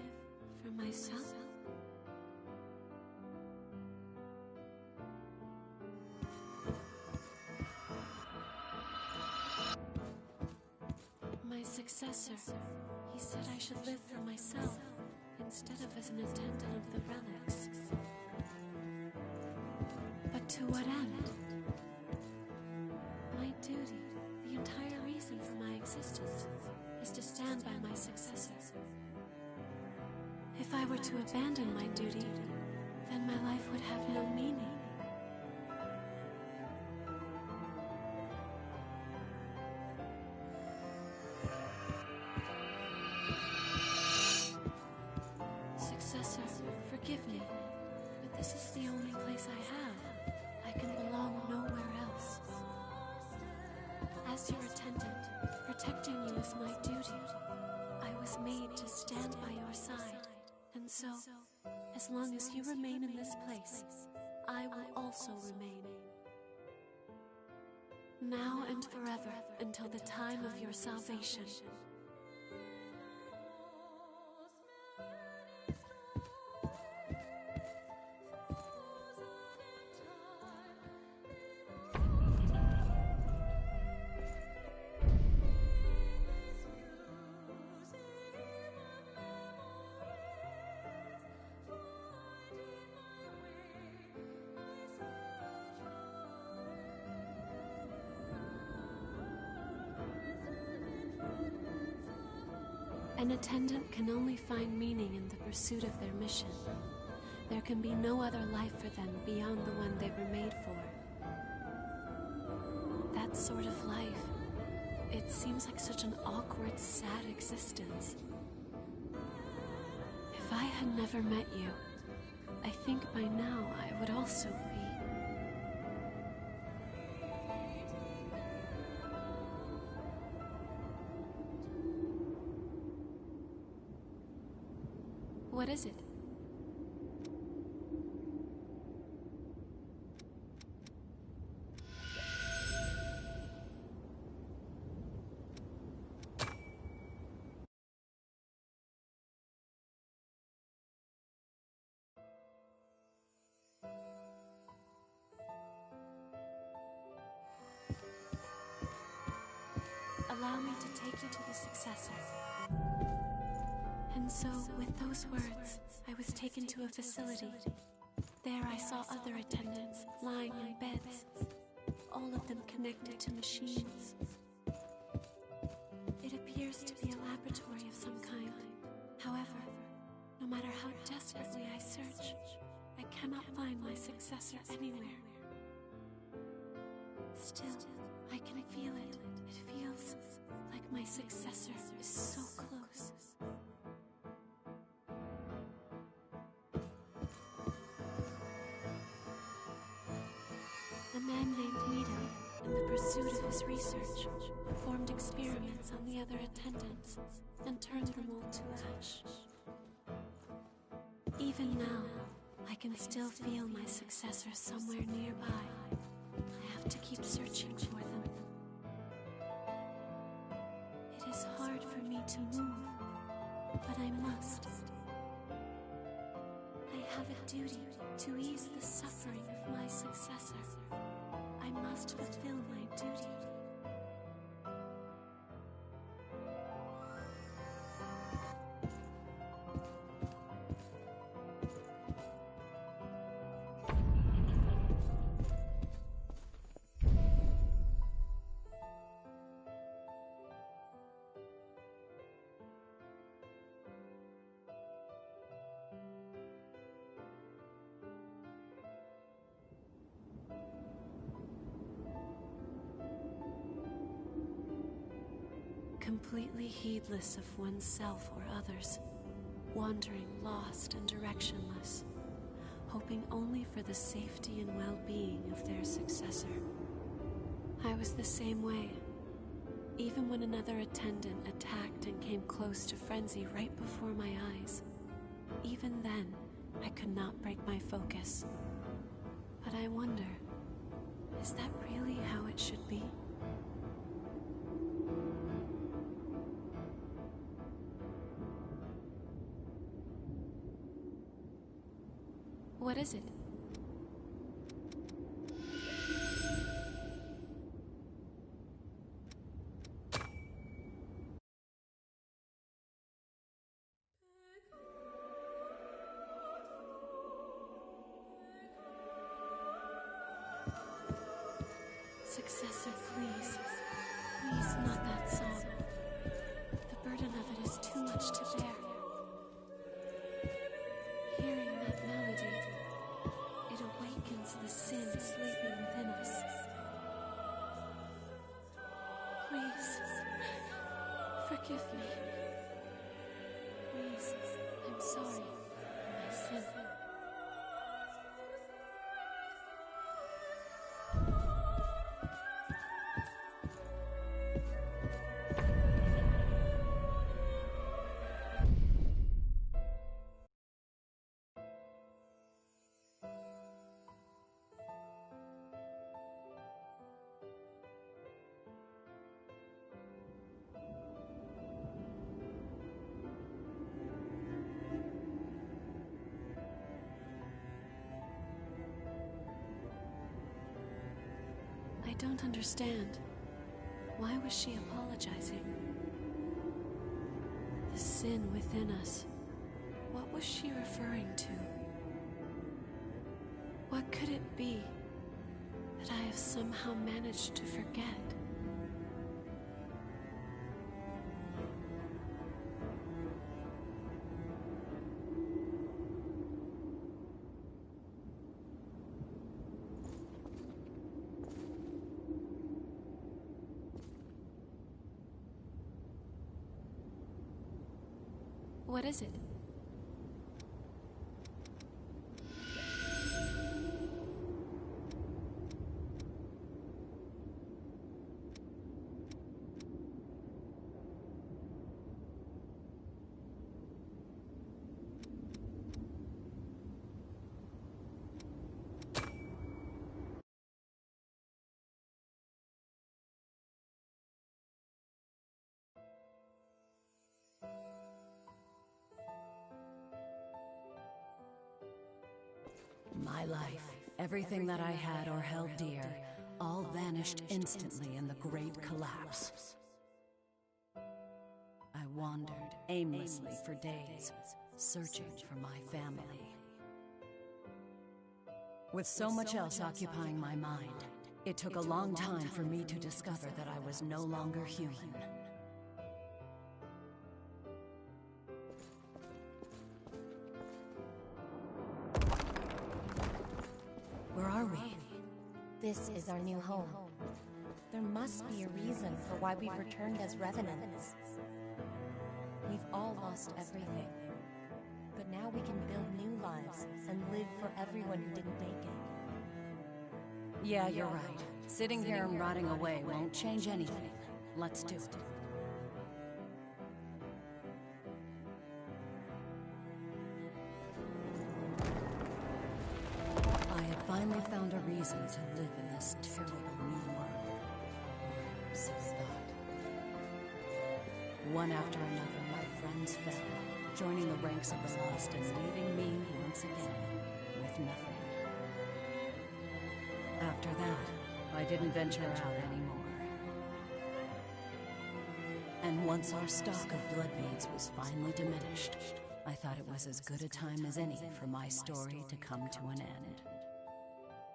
for myself? My successor, he said I should live for myself, instead of as an attendant of the relics. But to what end? My duty, the entire reason for my existence, is to stand by my successor. If I were to abandon my duty, then my life would have no meaning. Successor, forgive me, but this is the only place I have. I can belong nowhere else. As your attendant, protecting you is my duty. I was made to stand by your side, and so, as long as you remain in this place, I will also remain. Now and forever, until the time of your salvation. An attendant can only find meaning in the pursuit of their mission. There can be no other life for them beyond the one they were made for. That sort of life, it seems like such an awkward, sad existence. If I had never met you, I think by now I would also be. What is it? Allow me to take you to the successor. so, with those words, I was taken to a facility. There I saw other attendants lying in beds, all of them connected to machines. It appears to be a laboratory of some kind. However, no matter how desperately I search, I cannot find my successor anywhere. Still, I can feel it. It feels like my successor is so close. A man named Mito, in the pursuit of his research, performed experiments on the other attendants and turned them all to ash. Even now, I can still feel my successor somewhere nearby. I have to keep searching for them. It is hard for me to move, but I must. I have a duty to ease the suffering of my successor. I must fulfill my duty. Completely heedless of oneself or others, wandering lost and directionless, hoping only for the safety and well-being of their successor. I was the same way. Even when another attendant attacked and came close to frenzy right before my eyes, even then, I could not break my focus. But I wonder, is that really how it should be? What is it? Successor, please. Please, not that song. The burden of it is too much to bear. Hearing that melody, it awakens the sin sleeping within us. Please, forgive me. Please, I'm sorry for my sin. I don't understand. Why was she apologizing? The sin within us. What was she referring to? What could it be that I have somehow managed to forget? What is it? My life, everything that I had or held dear, all vanished instantly in the great collapse. I wandered aimlessly for days, searching for my family. With so much else occupying my mind, it took a long time for me to discover that I was no longer human. Where are we? This is our new home. There must be a reason for why we returned as revenants. We've all lost everything. But now we can build new lives and live for everyone who didn't make it. Yeah, you're right. Sitting here and rotting away won't change anything. Let's do it. I had finally found a reason to live in this terrible new world. So I thought. One after another, my friends fell, joining the ranks of the lost and leaving me once again with nothing. After that, I didn't venture out anymore. And once our stock of blood beads was finally diminished, I thought it was as good a time as any for my story to come to an end.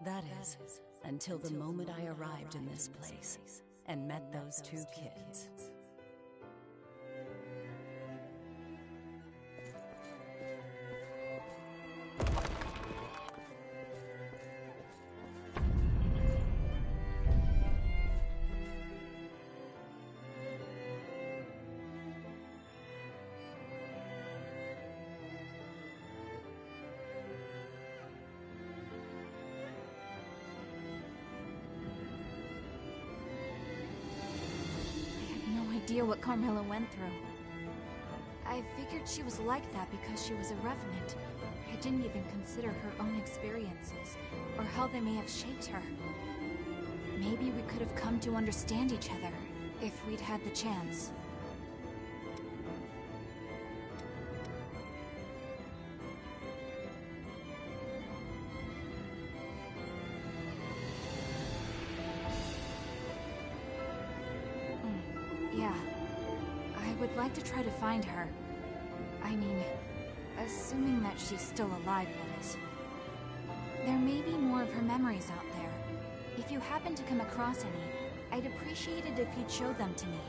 That is, until the moment I arrived in this place and met those two kids. What Carmilla went through. I figured she was like that because she was a revenant. I didn't even consider her own experiences, or how they may have shaped her. Maybe we could have come to understand each other, if we'd had the chance. Yeah. I would like to try to find her. I mean, assuming that she's still alive, that is. There may be more of her memories out there. If you happen to come across any, I'd appreciate it if you'd show them to me.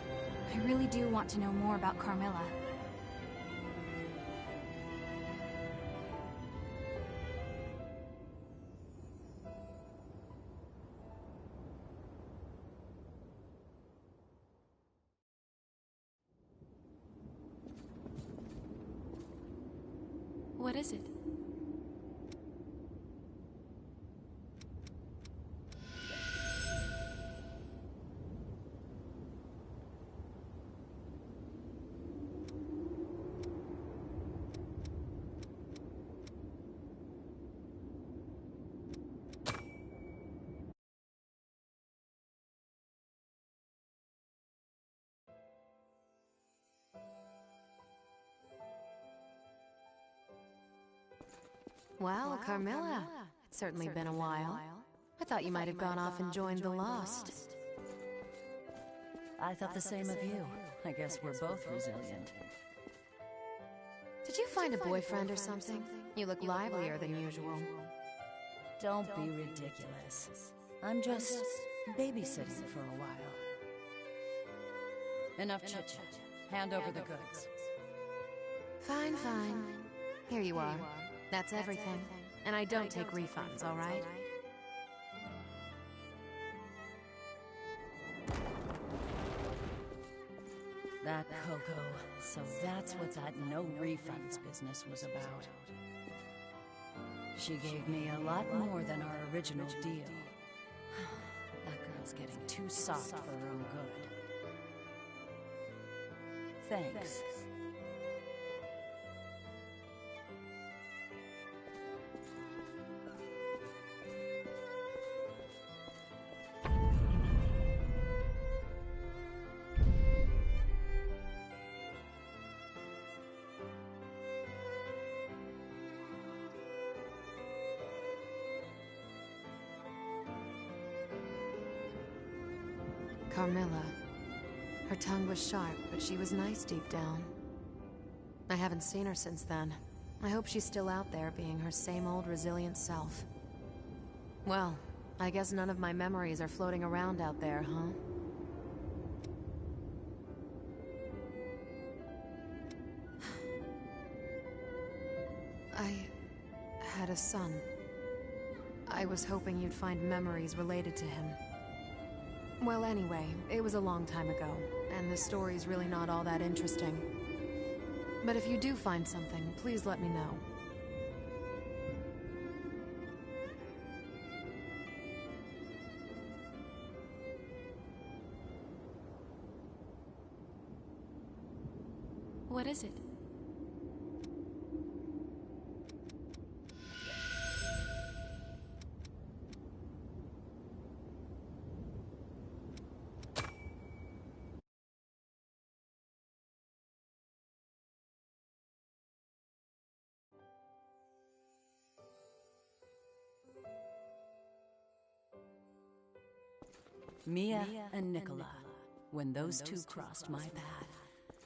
I really do want to know more about Carmilla. What is it? Well, Carmilla, it's certainly been a while. I thought you might have gone off and joined the Lost. I thought the same of you. I guess we're both resilient. Did you find a boyfriend or something? You look livelier than usual. Don't be ridiculous. I'm just babysitting for a while. Enough chit-chat. Hand over the goods. Fine, fine. Here you are. That's everything. And I don't take refunds, all right? That Coco. So that's what that no refunds business was about. She gave me a lot more than our original deal. That girl's getting too soft for her own good. Thanks. Carmilla, Her tongue was sharp, but she was nice deep down. I haven't seen her since then. I hope she's still out there being her same old resilient self. Well, I guess none of my memories are floating around out there, huh? I had a son. I was hoping you'd find memories related to him. Well, anyway, it was a long time ago, and the story's really not all that interesting. But if you do find something, please let me know. What is it? Mia and Nicola. When those two crossed my path,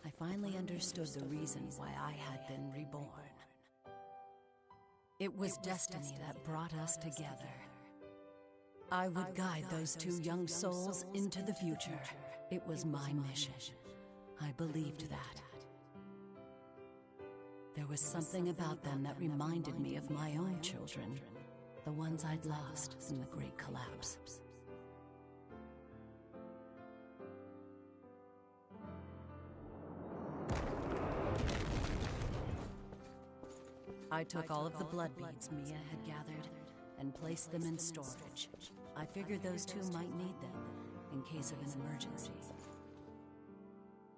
I finally understood the reason why I had been reborn. It was destiny that brought us together. I would guide those two young souls into the future. It was my mission. I believed that. There was something about them that reminded me of my own children, the ones I'd lost in the Great Collapse. I took all of the blood beads Mia had gathered and placed them in storage. I figured those two might need them in case of an emergency.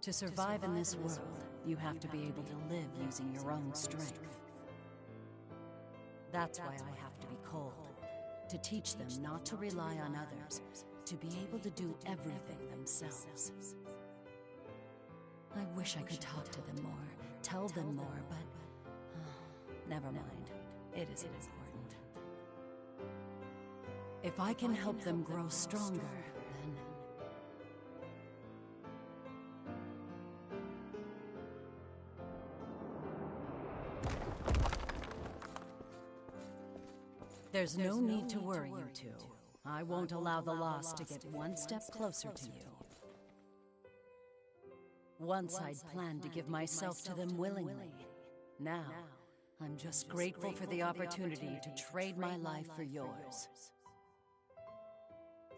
To survive in this world, you have to be able to live using your own strength. That's why I have to be cold, to teach them not to rely on others, to be able to do everything themselves. I wish I could talk to them more, tell them more, but never mind. It isn't important. If I can help them grow stronger, then... There's no need to worry, you two. I won't allow the lost to get one step closer to you. Once I'd planned to give myself to them willingly. Now, I'm just grateful for the opportunity to trade my life for yours.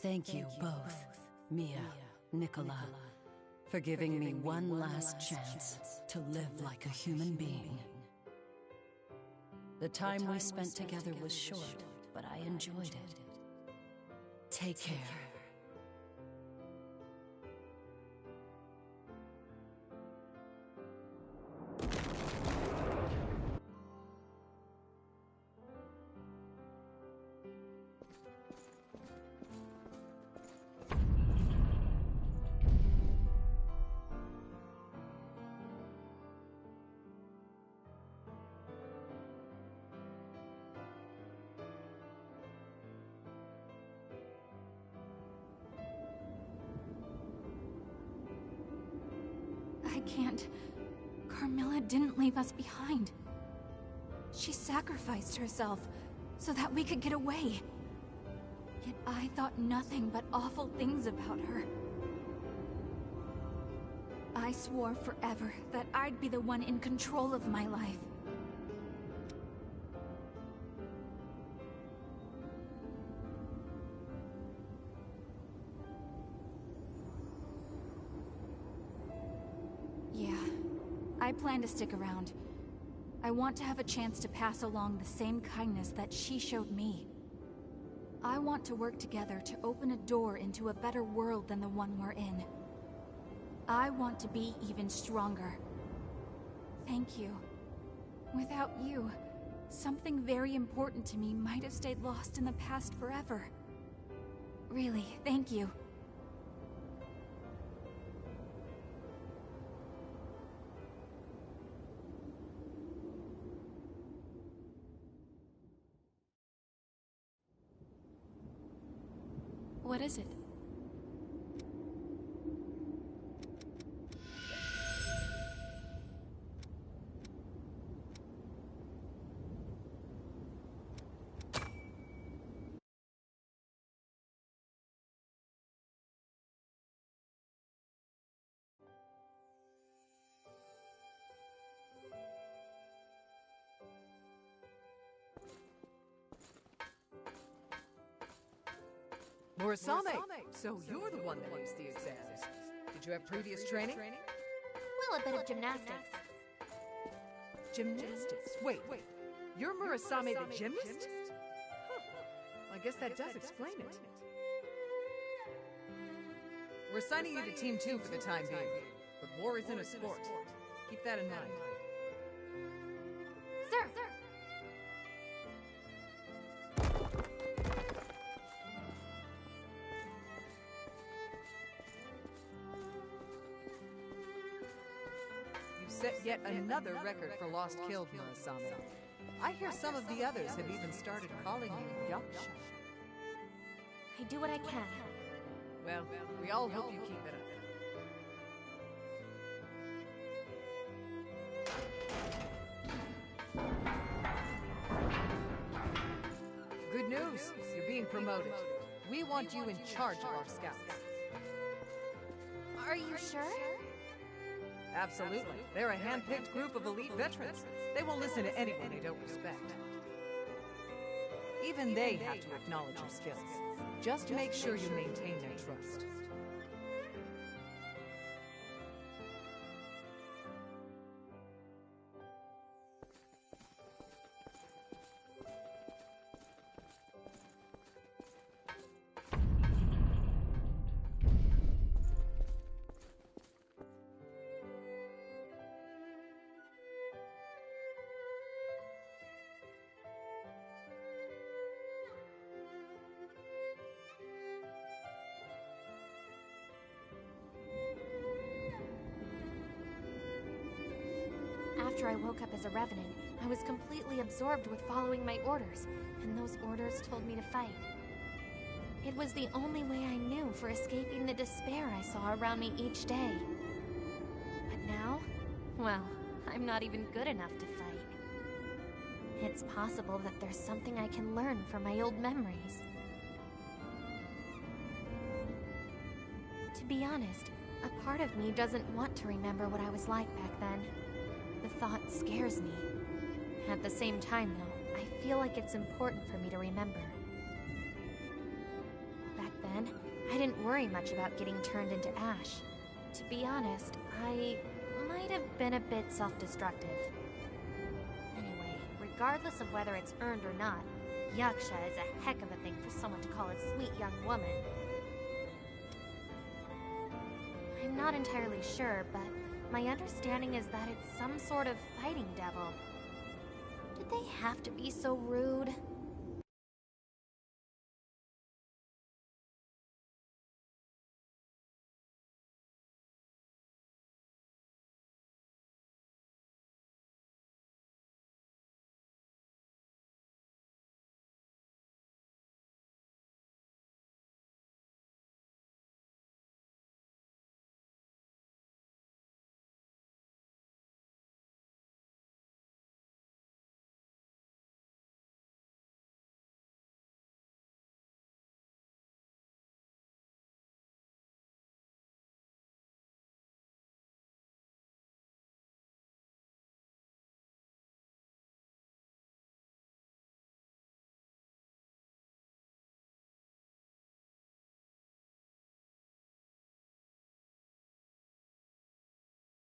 Thank you both, Mia, Nicola, for giving me one last chance to live like a human being. The time we spent together was short, but I enjoyed it. Take care. I can't. Carmilla didn't leave us behind. She sacrificed herself so that we could get away. Yet I thought nothing but awful things about her. I swore forever that I'd be the one in control of my life. I plan to stick around. I want to have a chance to pass along the same kindness that she showed me. I want to work together to open a door into a better world than the one we're in. I want to be even stronger. Thank you. Without you, something very important to me might have stayed lost in the past forever. Really, thank you. What is it? Murasame! So you're the one that aced the exams. Did you have previous training? Well, a bit of gymnastics. Gymnastics? Wait. You're Murasame the gymnast? Huh. I guess that does explain it. We're assigning you to Team 2 for the time being, but war isn't a sport. Keep that in mind. Sir! You've set yet another record for lost killed, Murasame. I hear some of the others have even started calling you Yakusha. I do what I can. Well, we all hope you keep it up. Good news, you're being promoted. We want you in charge of our scouts. Are you sure? Absolutely. They're a hand-picked group of elite veterans. They won't listen to anyone they don't respect. Even they have to acknowledge your skills. Just make sure you maintain their trust. After I woke up as a revenant, I was completely absorbed with following my orders, and those orders told me to fight. It was the only way I knew for escaping the despair I saw around me each day. But now, well, I'm not even good enough to fight. It's possible that there's something I can learn from my old memories. To be honest, a part of me doesn't want to remember what I was like back then. The thought scares me. At the same time, though, I feel like it's important for me to remember. Back then, I didn't worry much about getting turned into ash. To be honest, I might have been a bit self-destructive. Anyway, regardless of whether it's earned or not, Yakusha is a heck of a thing for someone to call a sweet young woman. I'm not entirely sure, but my understanding is that it's some sort of fighting devil. Did they have to be so rude?